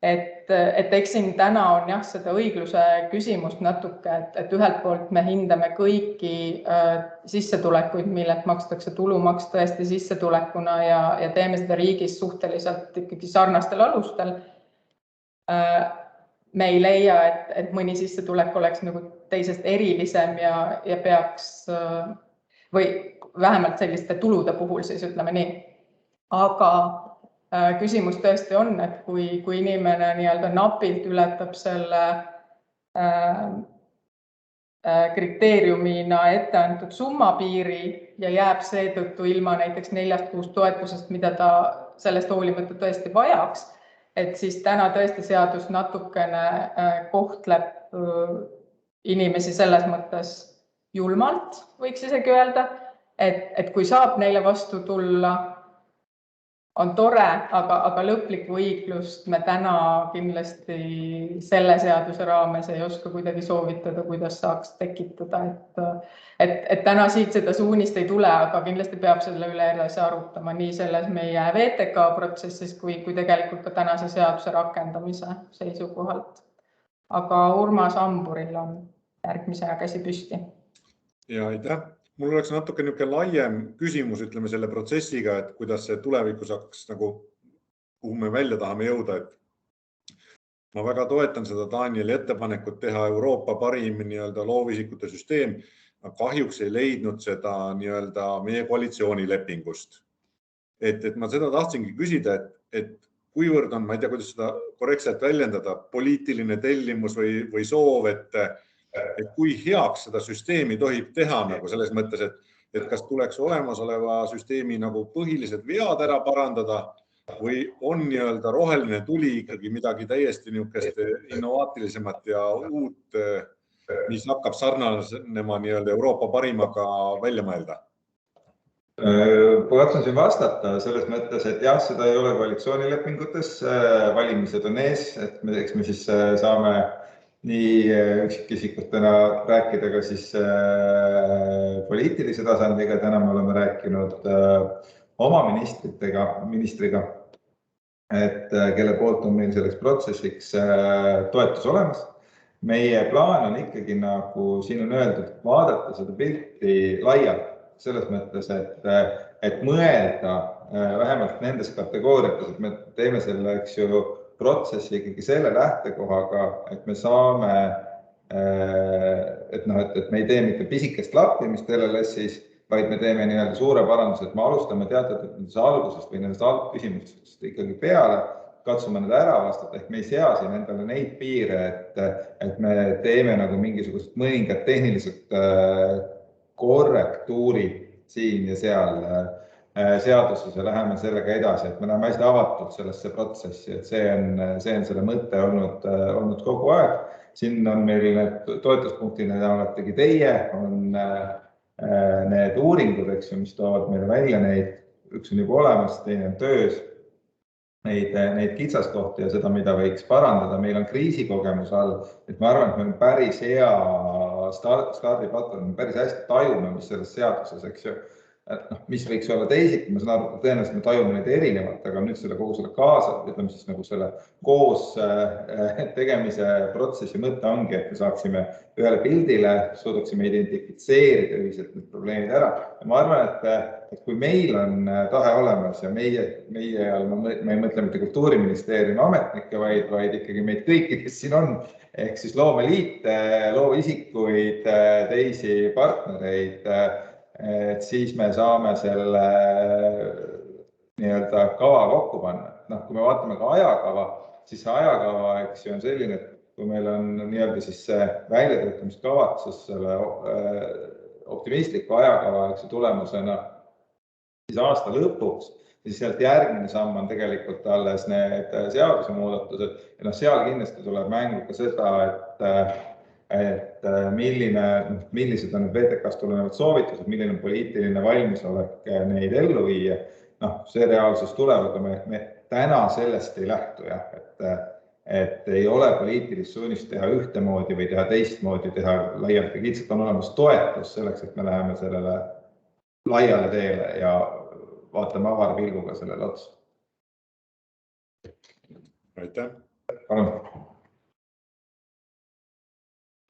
Et eks siin täna on jah seda õigluse küsimust natuke, et ühelt poolt me hindame kõiki sissetulekuid, millelt makstakse tulumaks tõesti sissetulekuna ja teeme seda riigis suhteliselt ikkagi sarnastel alustel. Me ei leia, et mõni sissetulek oleks teisest erilisem ja peaks või vähemalt selliste tulude puhul siis ütleme nii. Aga küsimus tõesti on, et kui inimene napilt ületab selle kriteeriumina ette antud summapiiri ja jääb seetõttu ilma näiteks 4 kuust toetusest, mida ta sellest hoolimata tõesti vajaks, et siis täna tõesti seadus natukene kohtleb inimesi selles mõttes julmalt, võiks isegi öelda, et kui saab neile vastu tulla, on tore, aga lõplikku õiglust me täna kindlasti selle seaduse raames ei oska kuidagi soovitada, kuidas saaks tekitada. Et täna siit seda suunist ei tule, aga kindlasti peab selle üle edasi arutama nii selles meie VTK protsessis kui tegelikult ka tänase seaduse rakendamise seisukohalt. Aga Urmas Amburil on järgmise käsi püsti. Ja aitäh. Mul oleks natuke laiem küsimus, ütleme selle protsessiga, et kuidas see tulevikus hakkaks kuhu me välja tahame jõuda. Ma väga toetan seda Danieli ettepanekut teha Euroopa parim loovisikute süsteem. Kahjuks ei leidnud seda meie koalitsioonilepingust. Et ma seda tahtsingi küsida, et kuivõrd on, ma ei tea, kuidas seda korrektselt väljendada, poliitiline tellimus või soov, et kui heaks seda süsteemi tohib teha selles mõttes, et kas tuleks olemasoleva süsteemi põhilised vead ära parandada või on nii-öelda roheline tuli ikkagi midagi täiesti niisugust innovaatilisemat ja uut, mis hakkab sarnanema nii-öelda Euroopa parimaga välja mõelda? Katsun siin vastata selles mõttes, et jah, seda ei ole koalitsioonilepingutes, valimised on ees, et eks me siis saame nii üksikisikutena rääkida ka siis poliitilise tasandiga. Täna me oleme rääkinud oma ministriga, et kelle poolt on meil selleks protsessiks toetus olemas. Meie plaan on ikkagi, nagu siin on öeldud, vaadata seda pilti laialt. Selles mõttes, et mõelda vähemalt nendes kategooriates, et me teeme selle protsessi ikkagi selle lähtekohaga, et me saame, et me ei tee mitte pisikest lappimist LLS-is, vaid me teeme nii-öelda suure paranduse, et me alustame teatud algusest või nendest algküsimustest ikkagi peale, katsume need ära vastata, ehk me ei sea siin endale neid piire, et me teeme nagu mingisugused mõningad tehnilised korrektuurid siin ja seal seaduses ja läheme sellega edasi, et me läheme hästi avatult sellesse protsessi, et see on selle mõte olnud kogu aeg. Siin on meil need toetuspunktid, need olete teie, on need uuringud, mis toovad meile välja neid, üks on juba olemas, teine on töös, neid kitsaskohti ja seda, mida võiks parandada. Meil on kriisikogemus all, et ma arvan, et meil on päris hea stardiplatvorm, päris hästi tajume, mis selles seaduses, eks ju, et mis võiks olla teisiti, ma saan aru, tõenäoliselt me tajume neid erinevalt, aga nüüd kogu selle kaasa, ütleme siis nagu selle koos tegemise protsessi mõte ongi, et me saaksime ühele pildile, suudaksime identifitseerida ühiselt need probleemid ära. Ja ma arvan, et kui meil on tahe olemas ja meie me ei mõtle mitte Kultuuriministeeriumi ametnikke, vaid ikkagi meid kõiki, kes siin on, ehk siis loomeliite, loovisikuid, teisi partnereid, et siis me saame selle nii-öelda kava kokku panna. Kui me vaatame ka ajakava, siis see ajakava on selline, et kui meil on nii-öelda siis see väljatöötamiskavatsus selle optimistliku ajakava tulemusena siis aasta lõpuks, siis sealt järgmine samm on tegelikult alles need seadusemuudatused ja seal kindlasti tuleb mängu ka seda, et millised on VTK-st tulenevad soovitused, milline on poliitiline valmisolek neid ellu viia. See reaalsus tuleb, aga me täna sellest ei lähtu, et ei ole poliitilist suunist teha ühtemoodi või teha teistmoodi, teha laialt ja kitsalt on olemas toetus selleks, et me läheme sellele laiale teele ja vaatame avarpilguga sellele otsa. Aitäh! Palun!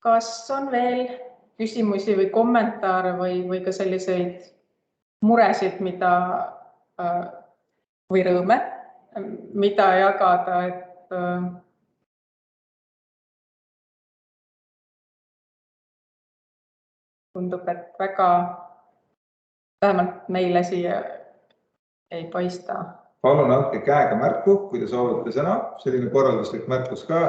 Kas on veel küsimusi või kommentaare või ka selliseid muresid, või rõõme, mida jagada, et tundub, et väga vähemalt meile siia ei paista. Palun andke käega märku, kui te soovite sõna. Selline korralduslik märkus ka,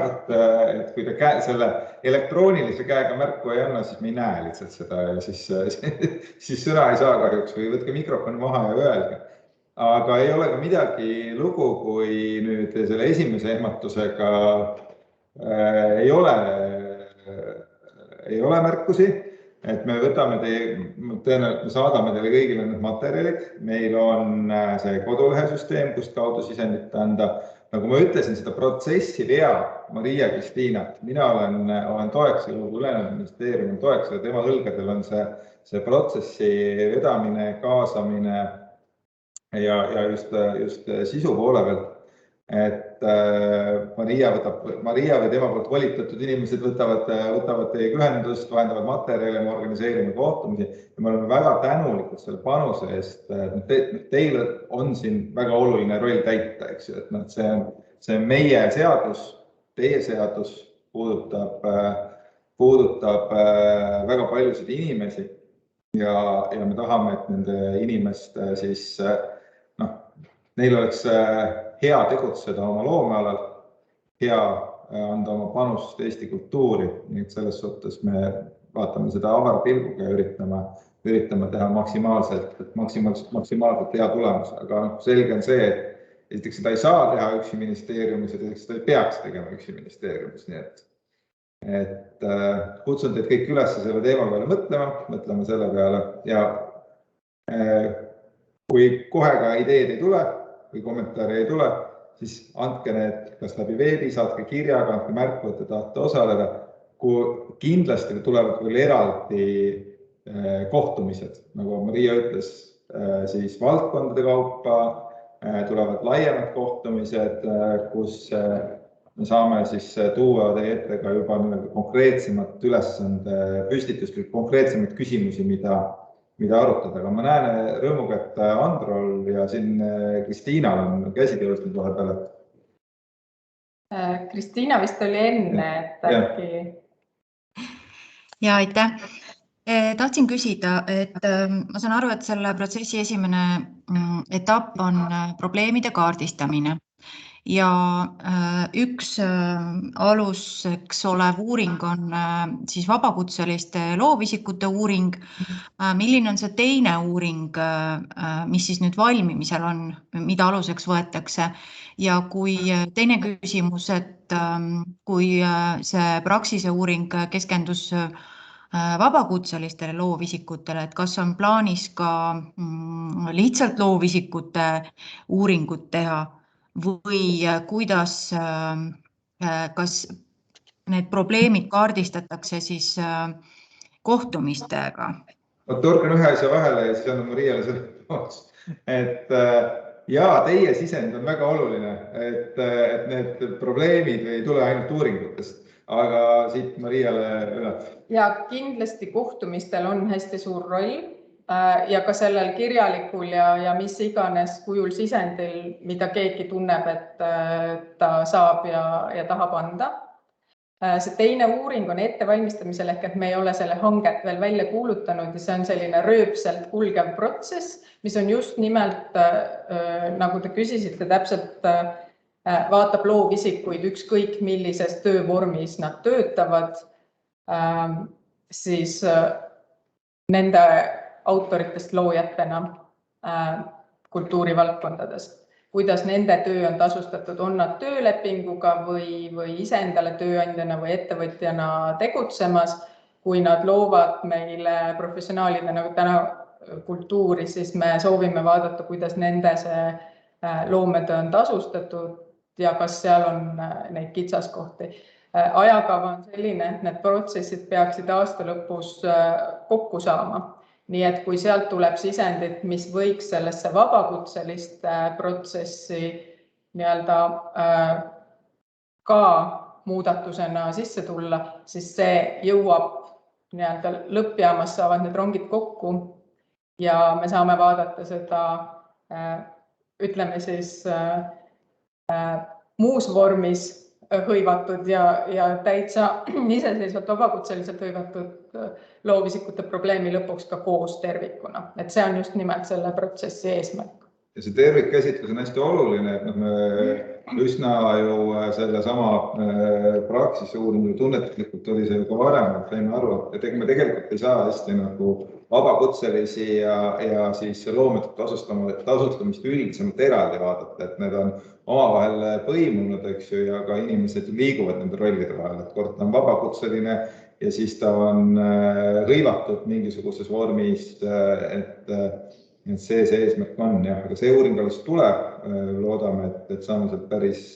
et kui te selle elektroonilise käega märku ei anna, siis me ei näe lihtsalt seda ja siis sõna ei saa kahjuks või võtke mikrofon maha ja öelge. Aga ei ole ka midagi lugu, kui nüüd selle esimese ehmatusega ei ole märkusi. Et me võtame me saadame teile kõigile need materjalid. Meil on see kodulehesüsteem, kust kaudu sisendit anda. Nagu ma ütlesin, seda protsessi veab Maria-Kristiina. Mina olen toeks ja ülejäänud ministeerium on toeks ja tema õlgadel on see protsessi vedamine, kaasamine ja just sisu poole pealt. Et Maria või tema poolt volitatud inimesed võtavad teiega ühendust, vahendavad materjali, me organiseerime kohtumisi ja me oleme väga tänulikud selle panuse eest. Teil on siin väga oluline roll täita, eks ju, et see on meie seadus, teie seadus puudutab väga paljusid inimesi ja me tahame, et nende inimeste siis, neil oleks hea tegutseda oma loomealal, hea anda oma panust Eesti kultuuri, nii et selles suhtes me vaatame seda avarpilguga ja üritame teha maksimaalselt hea tulemus, aga selge on see, esiteks seda ei saa teha üksi ministeeriumis ja teiseks seda ei peaks tegema üksi ministeeriumis, nii et kutsun teid kõik üles selle teema peale mõtlema selle peale ja kui kohe ka ideed ei tule või kommentaare ei tule, siis andke need kas läbi veebi, saatke kirjaga, andke märku, et te tahate osaleda. Kui kindlasti tulevad veel eraldi kohtumised, nagu Maria ütles, siis valdkondade kaupa tulevad laiemad kohtumised, kus me saame siis tuua teie ette ka juba konkreetsemat ülesande püstitust või konkreetsemaid küsimusi, mida arutada. Aga ma näen rõõmuga, et Androl ja siin Kristiinal on käsi tõusnud vahepeal. Kristiina vist oli enne, et äkki... Ja, aitäh. Tahtsin küsida, et ma saan aru, et selle protsessi esimene etapp on probleemide kaardistamine ja üks aluseks olev uuring on siis vabakutseliste loovisikute uuring. Milline on see teine uuring, mis siis nüüd valmimisel on, mida aluseks võetakse? Ja kui teine küsimus, et kui see Praxise uuring keskendus vabakutselistele loovisikutele, et kas on plaanis ka lihtsalt loovisikute uuringut teha või kuidas, kas need probleemid kaardistatakse siis kohtumistega? Torkan ühe asja vahele ja siis annan Mariale selle poolest. Et jaa, teie sisend on väga oluline, et need probleemid ei tule ainult uuringutest, aga siit Mariale üle. Ja kindlasti kohtumistel on hästi suur roll ja ka sellel kirjalikul ja mis iganes kujul sisendil, mida keegi tunneb, et ta saab ja tahab anda. See teine uuring on ettevalmistamisel ehk, et me ei ole selle hanget veel välja kuulutanud ja see on selline rööpselt kulgev protsess, mis on just nimelt, nagu te küsisite, täpselt vaatab loovisikuid ükskõik millises töövormis nad töötavad, siis nende autoritest loojatena kultuurivaldkondadest. Kuidas nende töö on tasustatud, on nad töölepinguga või ise endale tööandjana või ettevõtjana tegutsemas. Kui nad loovad meile professionaalidena nagu täna kultuuri, siis me soovime vaadata, kuidas nende see loometöö on tasustatud ja kas seal on neid kitsaskohti. Ajakava on selline, et need protsessid peaksid aasta lõpus kokku saama. Nii et kui sealt tuleb sisendit, mis võiks sellesse vabakutseliste protsessi nii-öelda ka muudatusena sisse tulla, siis see jõuab nii-öelda lõppjaamas, saavad need rongid kokku ja me saame vaadata seda, ütleme siis muus vormis hõivatud ja täitsa iseseisvalt vabakutseliselt hõivatud loovisikute probleemi lõpuks ka koos tervikuna. Et see on just nimelt selle protsessi eesmärk. Ja see tervikkäsitlus on hästi oluline, et me üsna ju selle sama Praxise uuringu tunnetuslikult oli see juba varem, et saime aru, et me tegelikult ei saa hästi nagu vabakutselisi ja siis loometut tasustamist üldisemalt eraldi vaadata, et need on omavahel põimunud, eks ju, ja ka inimesed liiguvad nende rollide vahel, et kord ta on vabakutseline ja siis ta on hõivatud mingisuguses vormis, et see eesmärk on, jah, aga see uuring alles tuleb, loodame, et saame sealt päris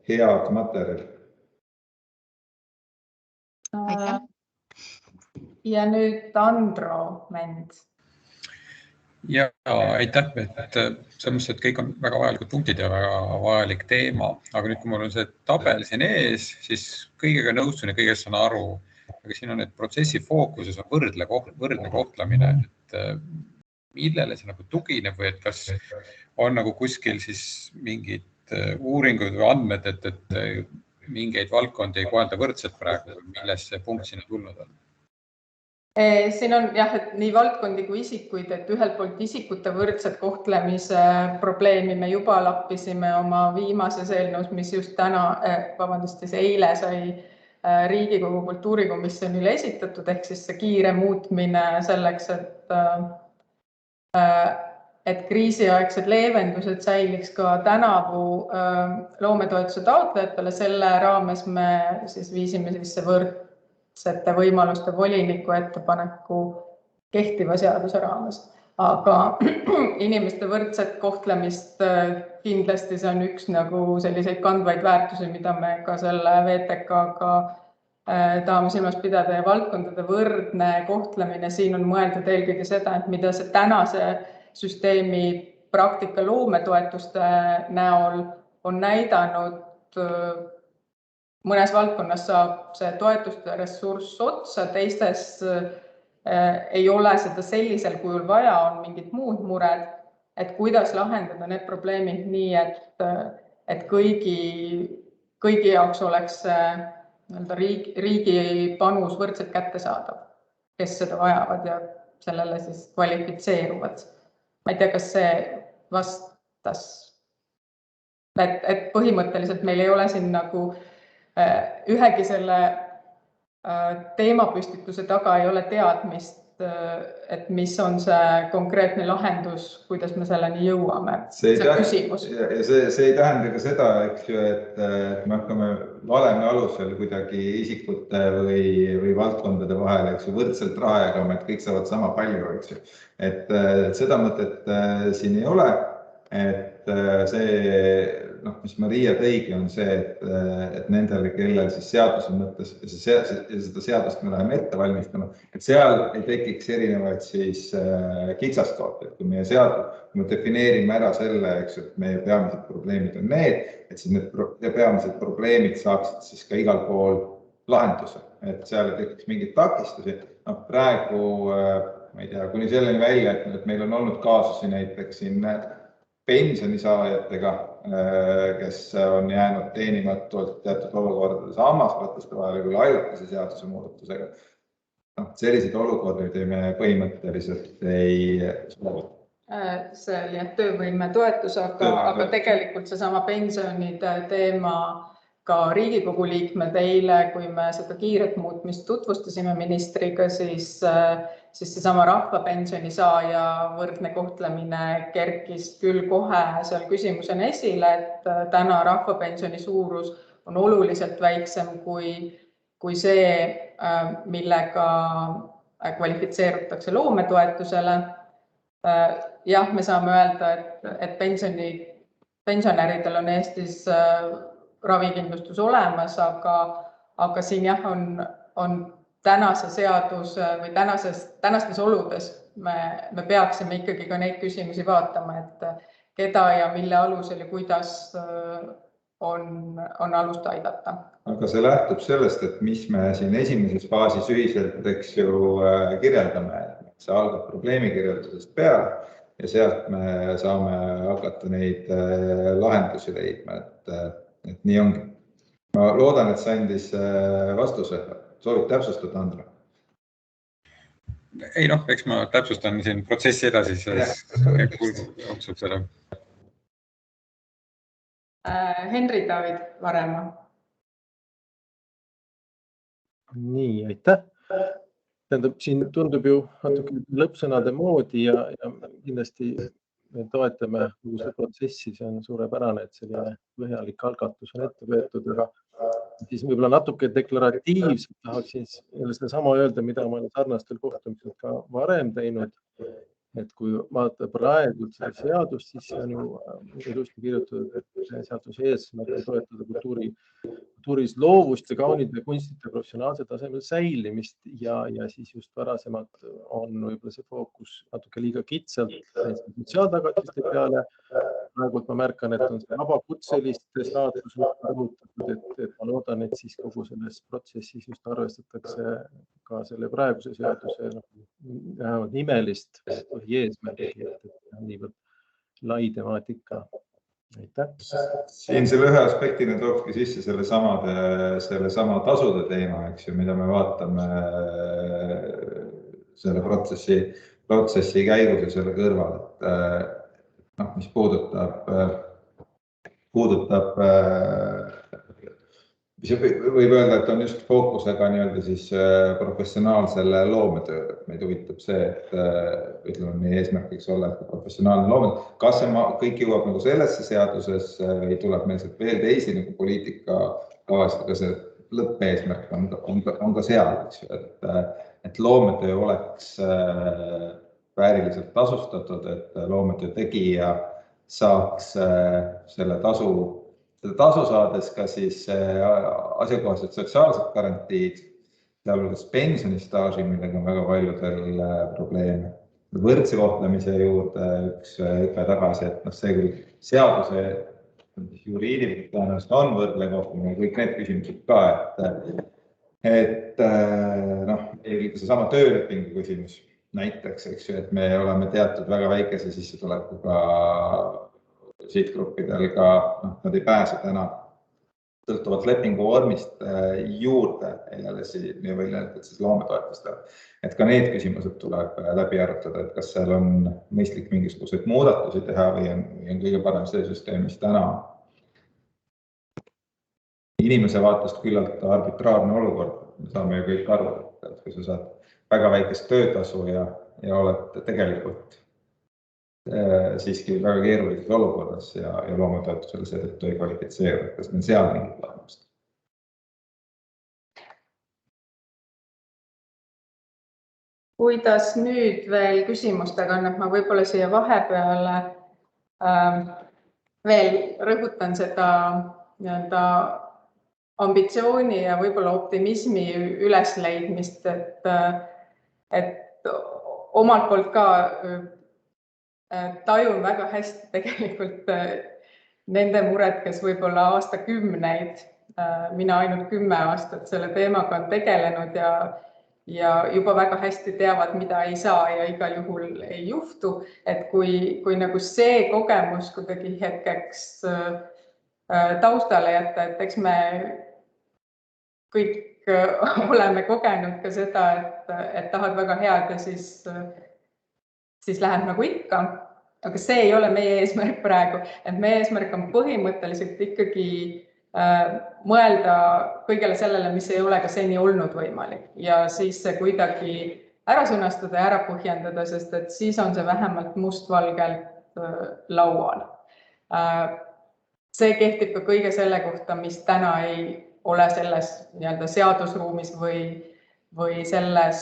head materjali. Ja nüüd Andro Mend. Ja aitäh, et selles mõttes, et kõik on väga vajalikud punktid ja väga vajalik teema, aga nüüd, kui mul on see tabel siin ees, siis kõigega nõustun ja kõigest saan aru, aga siin on need protsessi fookuses on võrdne kohtlemine, et millele see nagu tugineb või et kas on nagu kuskil siis mingid uuringud või andmed, et mingeid valdkondi ei kohelda võrdselt praegu, milles see punkt sinna tulnud on? Siin on jah, et nii valdkondi kui isikuid, et ühelt poolt isikute võrdset kohtlemise probleemi me juba lappisime oma viimases eelnõus, mis just eile sai Riigikogu kultuurikomisjonile esitatud, ehk siis see kiire muutmine selleks, et et kriisiaegsed leevendused säiliks ka tänavu loometoetuse taotlejatele. Selle raames me siis viisime sisse võrdsete võimaluste voliniku ettepaneku kehtiva seaduse raames. Aga inimeste võrdset kohtlemist kindlasti see on üks nagu selliseid kandvaid väärtusi, mida me ka selle VTK-ga tahame silmas pidada ja valdkondade võrdne kohtlemine. Siin on mõeldud eelkõige seda, et mida see tänase süsteemi praktika loometoetuste näol on näidanud. Mõnes valdkonnas saab see toetuste ressurss otsa, teistes ei ole seda sellisel kujul vaja, on mingid muud mured, et kuidas lahendada need probleemid nii, et kõigi jaoks oleks riigi panus võrdselt kättesaadav, kes seda vajavad ja sellele siis kvalifitseeruvad. Ma ei tea, kas see vastas, et põhimõtteliselt meil ei ole siin nagu ühegi selle teemapüstituse taga ei ole teadmist, et mis on see konkreetne lahendus, kuidas me selleni jõuame. See küsimus. Ja see ei tähenda ka seda, eks ju, et me hakkame valemi alusel kuidagi isikute või valdkondade vahel, eks ju, võrdselt raha jagama, et kõik saavad sama palju, eks ju. Et seda mõtet siin ei ole, et see, mis Maria tõigi, on see, et nendele, kellel siis seaduse mõttes ja seda seadust me läheme ette valmistama, et seal ei tekiks erinevaid siis kitsaskohti, kui me defineerime ära selle, eks, et meie peamised probleemid on need, et siis need peamised probleemid saaksid siis ka igal pool lahenduse, et seal ei tekiks mingeid takistusi. Praegu, ma ei tea, kuni selleni välja, et meil on olnud kaasusi näiteks siin pensionisaajatega, kes on jäänud teenimatult teatud olukordades hammasrataste vahele küll ajutise seaduse muudatusega. Selliseid olukordi me põhimõtteliselt ei soovi. See oli töövõime toetus, aga tegelikult seesama pensionide teema ka Riigikogu liikmed eile, kui me seda kiiret muutmist tutvustasime ministriga, siis seesama rahvapensioni saaja võrdne kohtlemine kerkis küll kohe seal küsimusena esile, et täna rahvapensioni suurus on oluliselt väiksem kui see, millega kvalifitseerutakse loometoetusele. Jah, me saame öelda, et pensionäridel on Eestis ravikindlustus olemas, aga siin jah on tänase seaduse või tänastes oludes me peaksime ikkagi ka neid küsimusi vaatama, et keda ja mille alusel ja kuidas on alust aidata. Aga see lähtub sellest, et mis me siin esimeses faasis ühiselt, eks ju, kirjeldame, et see algab probleemi kirjeldusest peale ja sealt me saame hakata neid lahendusi leidma, et nii ongi. Ma loodan, et see andis vastuse. Soovid täpsustada, Andra? Ei eks ma täpsustan siin protsessi edasi, jooksub seda. Henri David Varema. Nii, aitäh. Tähendab, siin tundub ju natuke lõppsõnade moodi ja kindlasti me toetame kogu see protsessi, see on suurepärane, et selline põhjalik algatus on ette võetud, aga siis võib-olla natuke deklaratiivselt tahaksin seda sama öelda, mida ma olen sarnastel kohtumistel ka varem teinud, et kui vaadata praegu seda seadust, siis see on ju ilusti kirjutatud, et seaduse eesmärk on toetada kultuuris loovust ja kaunide kunstide professionaalse tasemel säilimist ja siis just varasemalt on võib-olla see fookus natuke liiga kitsalt sotsiaaltagatiste peale. Praegu ma märkan, et on see vabakutseliste staatus rõhutatud, et ma loodan, et siis kogu selles protsessis just arvestatakse ka selle praeguse seaduse nimelist põhieesmärki, et on niivõrd lai temaatika. Aitäh. Siin selle ühe aspektina tookski sisse selle sama tasude teema, eks ju, mida me vaatame selle protsessi käigus ja selle kõrval, et mis puudutab võib öelda, et on just fookusega nii-öelda siis professionaalsele loometööle. Meid huvitab see, et ütleme, meie eesmärgiks olla professionaalne loome. Kas see kõik jõuab nagu sellesse seadusesse või tuleb meil veel teisi nagu poliitika kavastada, see lõppeesmärk on ka seal, et loometöö oleks vääriliselt tasustatud, et loometöö tegija saaks selle tasu saades ka siis asjakohased sotsiaalsed garantiid, sealhulgas pensionistaaži, millega on väga paljudel probleeme. Võrdse kohtlemise juurde üks hüpe tagasi, et see küll seaduse juriidiliselt tõenäoliselt on võrdle kohtlemine, kõik need küsimused ka, et see sama töölepingu küsimus näiteks, eks ju, et me oleme teatud väga väikese sissetulekuga sihtgruppidel ka, nad ei pääse täna sõltuvalt lepingu vormist juurde siis loometoetustele. Et ka need küsimused tuleb läbi arutada, et kas seal on mõistlik mingisuguseid muudatusi teha või on kõige parem see süsteem, mis täna inimese vaatest küllalt arbitraarne olukord. Me saame ju kõik aru, et kui sa saad väga väikest töötasu ja oled tegelikult siiski väga keerulises olukorras ja loometoetusele seetõttu ei kvalifitseeru, kas meil seal mingit lahendust. Kuidas nüüd veel küsimustega on, et ma võib-olla siia vahepeale veel rõhutan seda ambitsiooni ja võib-olla optimismi ülesleidmist, et omalt poolt ka tajun väga hästi tegelikult nende mured, kes võib-olla aastakümneid, mina ainult 10 aastat selle teemaga on tegelenud ja juba väga hästi teavad, mida ei saa ja igal juhul ei juhtu. Et kui nagu see kogemus kuidagi hetkeks taustale jätta, et eks me kõik oleme kogenud ka seda, et tahad väga head ja siis läheb nagu ikka, aga see ei ole meie eesmärk praegu, et meie eesmärk on põhimõtteliselt ikkagi mõelda kõigele sellele, mis ei ole ka seni olnud võimalik ja siis see kuidagi ära sõnastada ja ära põhjendada, sest et siis on see vähemalt mustvalgelt laual. See kehtib ka kõige selle kohta, mis täna ei ole selles seadusruumis või selles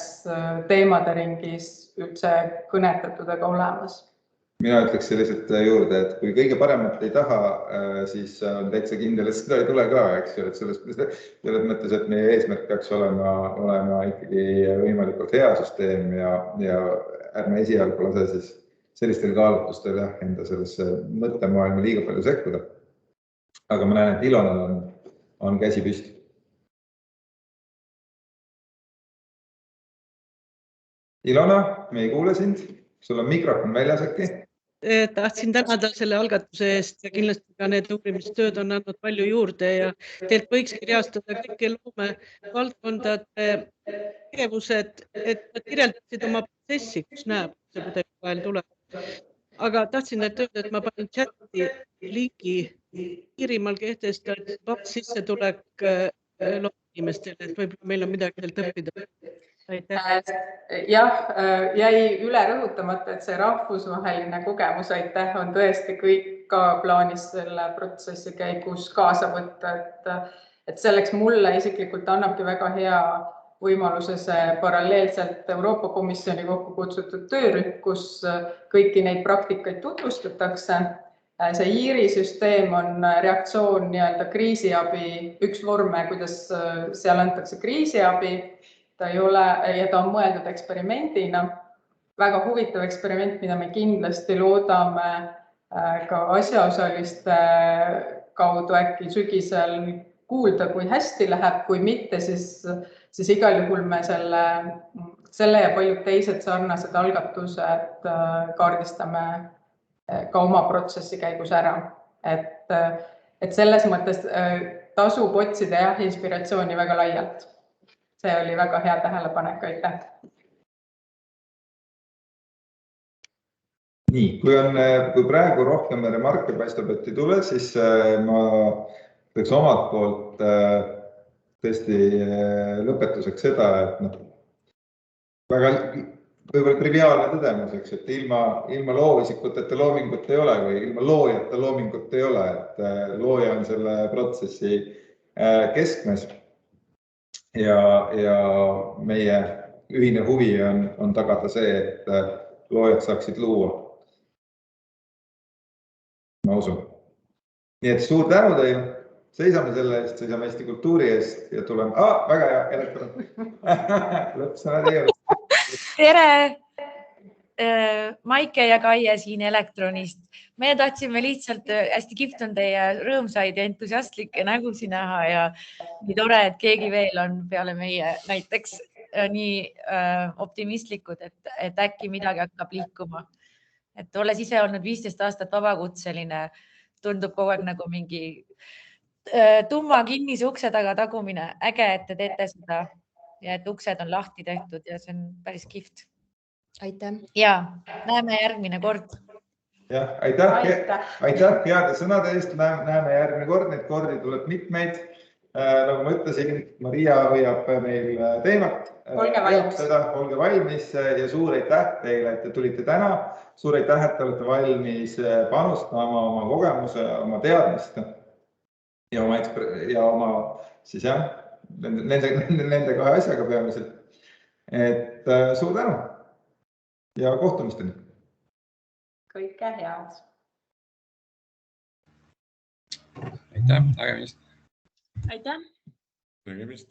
teemade ringis üldse kõnetatud ega olemas. Mina ütleks selliselt juurde, et kui kõige paremat ei taha, siis on täitsa kindel, et seda ei tule ka, eks ju, et selles mõttes, et meie eesmärk peaks olema ikkagi võimalikult hea süsteem ja ärme esialgu lase siis sellistel kaalutlustel enda sellesse mõttemaailma liiga palju sekkuda. Aga ma näen, et Ilonal on käsi püsti. Ilona, me ei kuule sind. Sul on mikrofon väljas äkki? Tahtsin tänada selle algatuse eest ja kindlasti ka need uurimistööd on andnud palju juurde ja teilt võiks kirjastada kõiki loomevaldkondade tegevused, et kirjeldasid oma protsessi, kus näeb, see kuidagi vahel tuleb. Aga tahtsin öelda, et ma panin chati linki Iirimaal kehtestatud sissetulek loomeinimestele, et võib-olla meil on midagi sealt õppida. Jah, jäi üle rõhutamata, et see rahvusvaheline kogemus on tõesti kõik ka plaanis selle protsessi käigus kaasa võtta, et selleks mulle isiklikult annabki väga hea võimaluse see paralleelselt Euroopa Komisjoni kokku kutsutud töörühm, kus kõiki neid praktikaid tutvustatakse. See Iiri süsteem on reaktsioon kriisiabi, üks vorme, kuidas seal antakse kriisiabi. Ta ei ole ja ta on mõeldud eksperimendina. Väga huvitav eksperiment, mida me kindlasti loodame ka asjaosaliste kaudu äkki sügisel kuulda, kui hästi läheb, kui mitte, siis igal juhul me selle ja paljud teised sarnased algatused kaardistame ka oma protsessi käigus ära. Et selles mõttes tasub otsida inspiratsiooni väga laialt. See oli väga hea tähelepanek, aitäh. Nii, kui praegu rohkem remarke paistab, et ei tule, siis ma võiks omalt poolt tõesti lõpetuseks seda, et väga võib-olla triviaalne tõdemus, eks, et ilma loovisikuteta loomingut ei ole või ilma loojata loomingut ei ole, et looja on selle protsessi keskmes ja meie ühine huvi on tagada see, et loojad saaksid luua. Ma usun. Nii et suur tänu teile, seisame selle eest, seisame Eesti kultuuri eest ja tuleme, väga hea, elektron. Lõpsõna teie. Tere! Maike ja Kaie siin elektronist. Me tahtsime lihtsalt, hästi kihvt on teie rõõmsaid ja entusiastlikke nägusid näha ja nii tore, et keegi veel on peale meie näiteks nii optimistlikud, et äkki midagi hakkab liikuma. Et olles ise olnud 15 aastat vabakutseline, tundub kogu aeg nagu mingi tumma kinnise ukse taga tagumine. Äge, et te teete seda ja et uksed on lahti tehtud ja see on päris kihvt. Aitäh. Ja näeme järgmine kord. Jah, aitäh heade sõnade eest. Näeme järgmine kord, neid kordi tuleb mitmeid. Nagu ma ütlesin, Maria hoiab meil teemat. Olge valmis ja suur aitäh teile, et te tulite täna. Suur aitäh, et te olete valmis panustama oma kogemuse, oma teadmist ja oma siis jah, nende kahe asjaga peamiselt. Et suur tänu ja kohtumisteni. Kõike head. Aitäh, nägemist. Aitäh. Nägemist.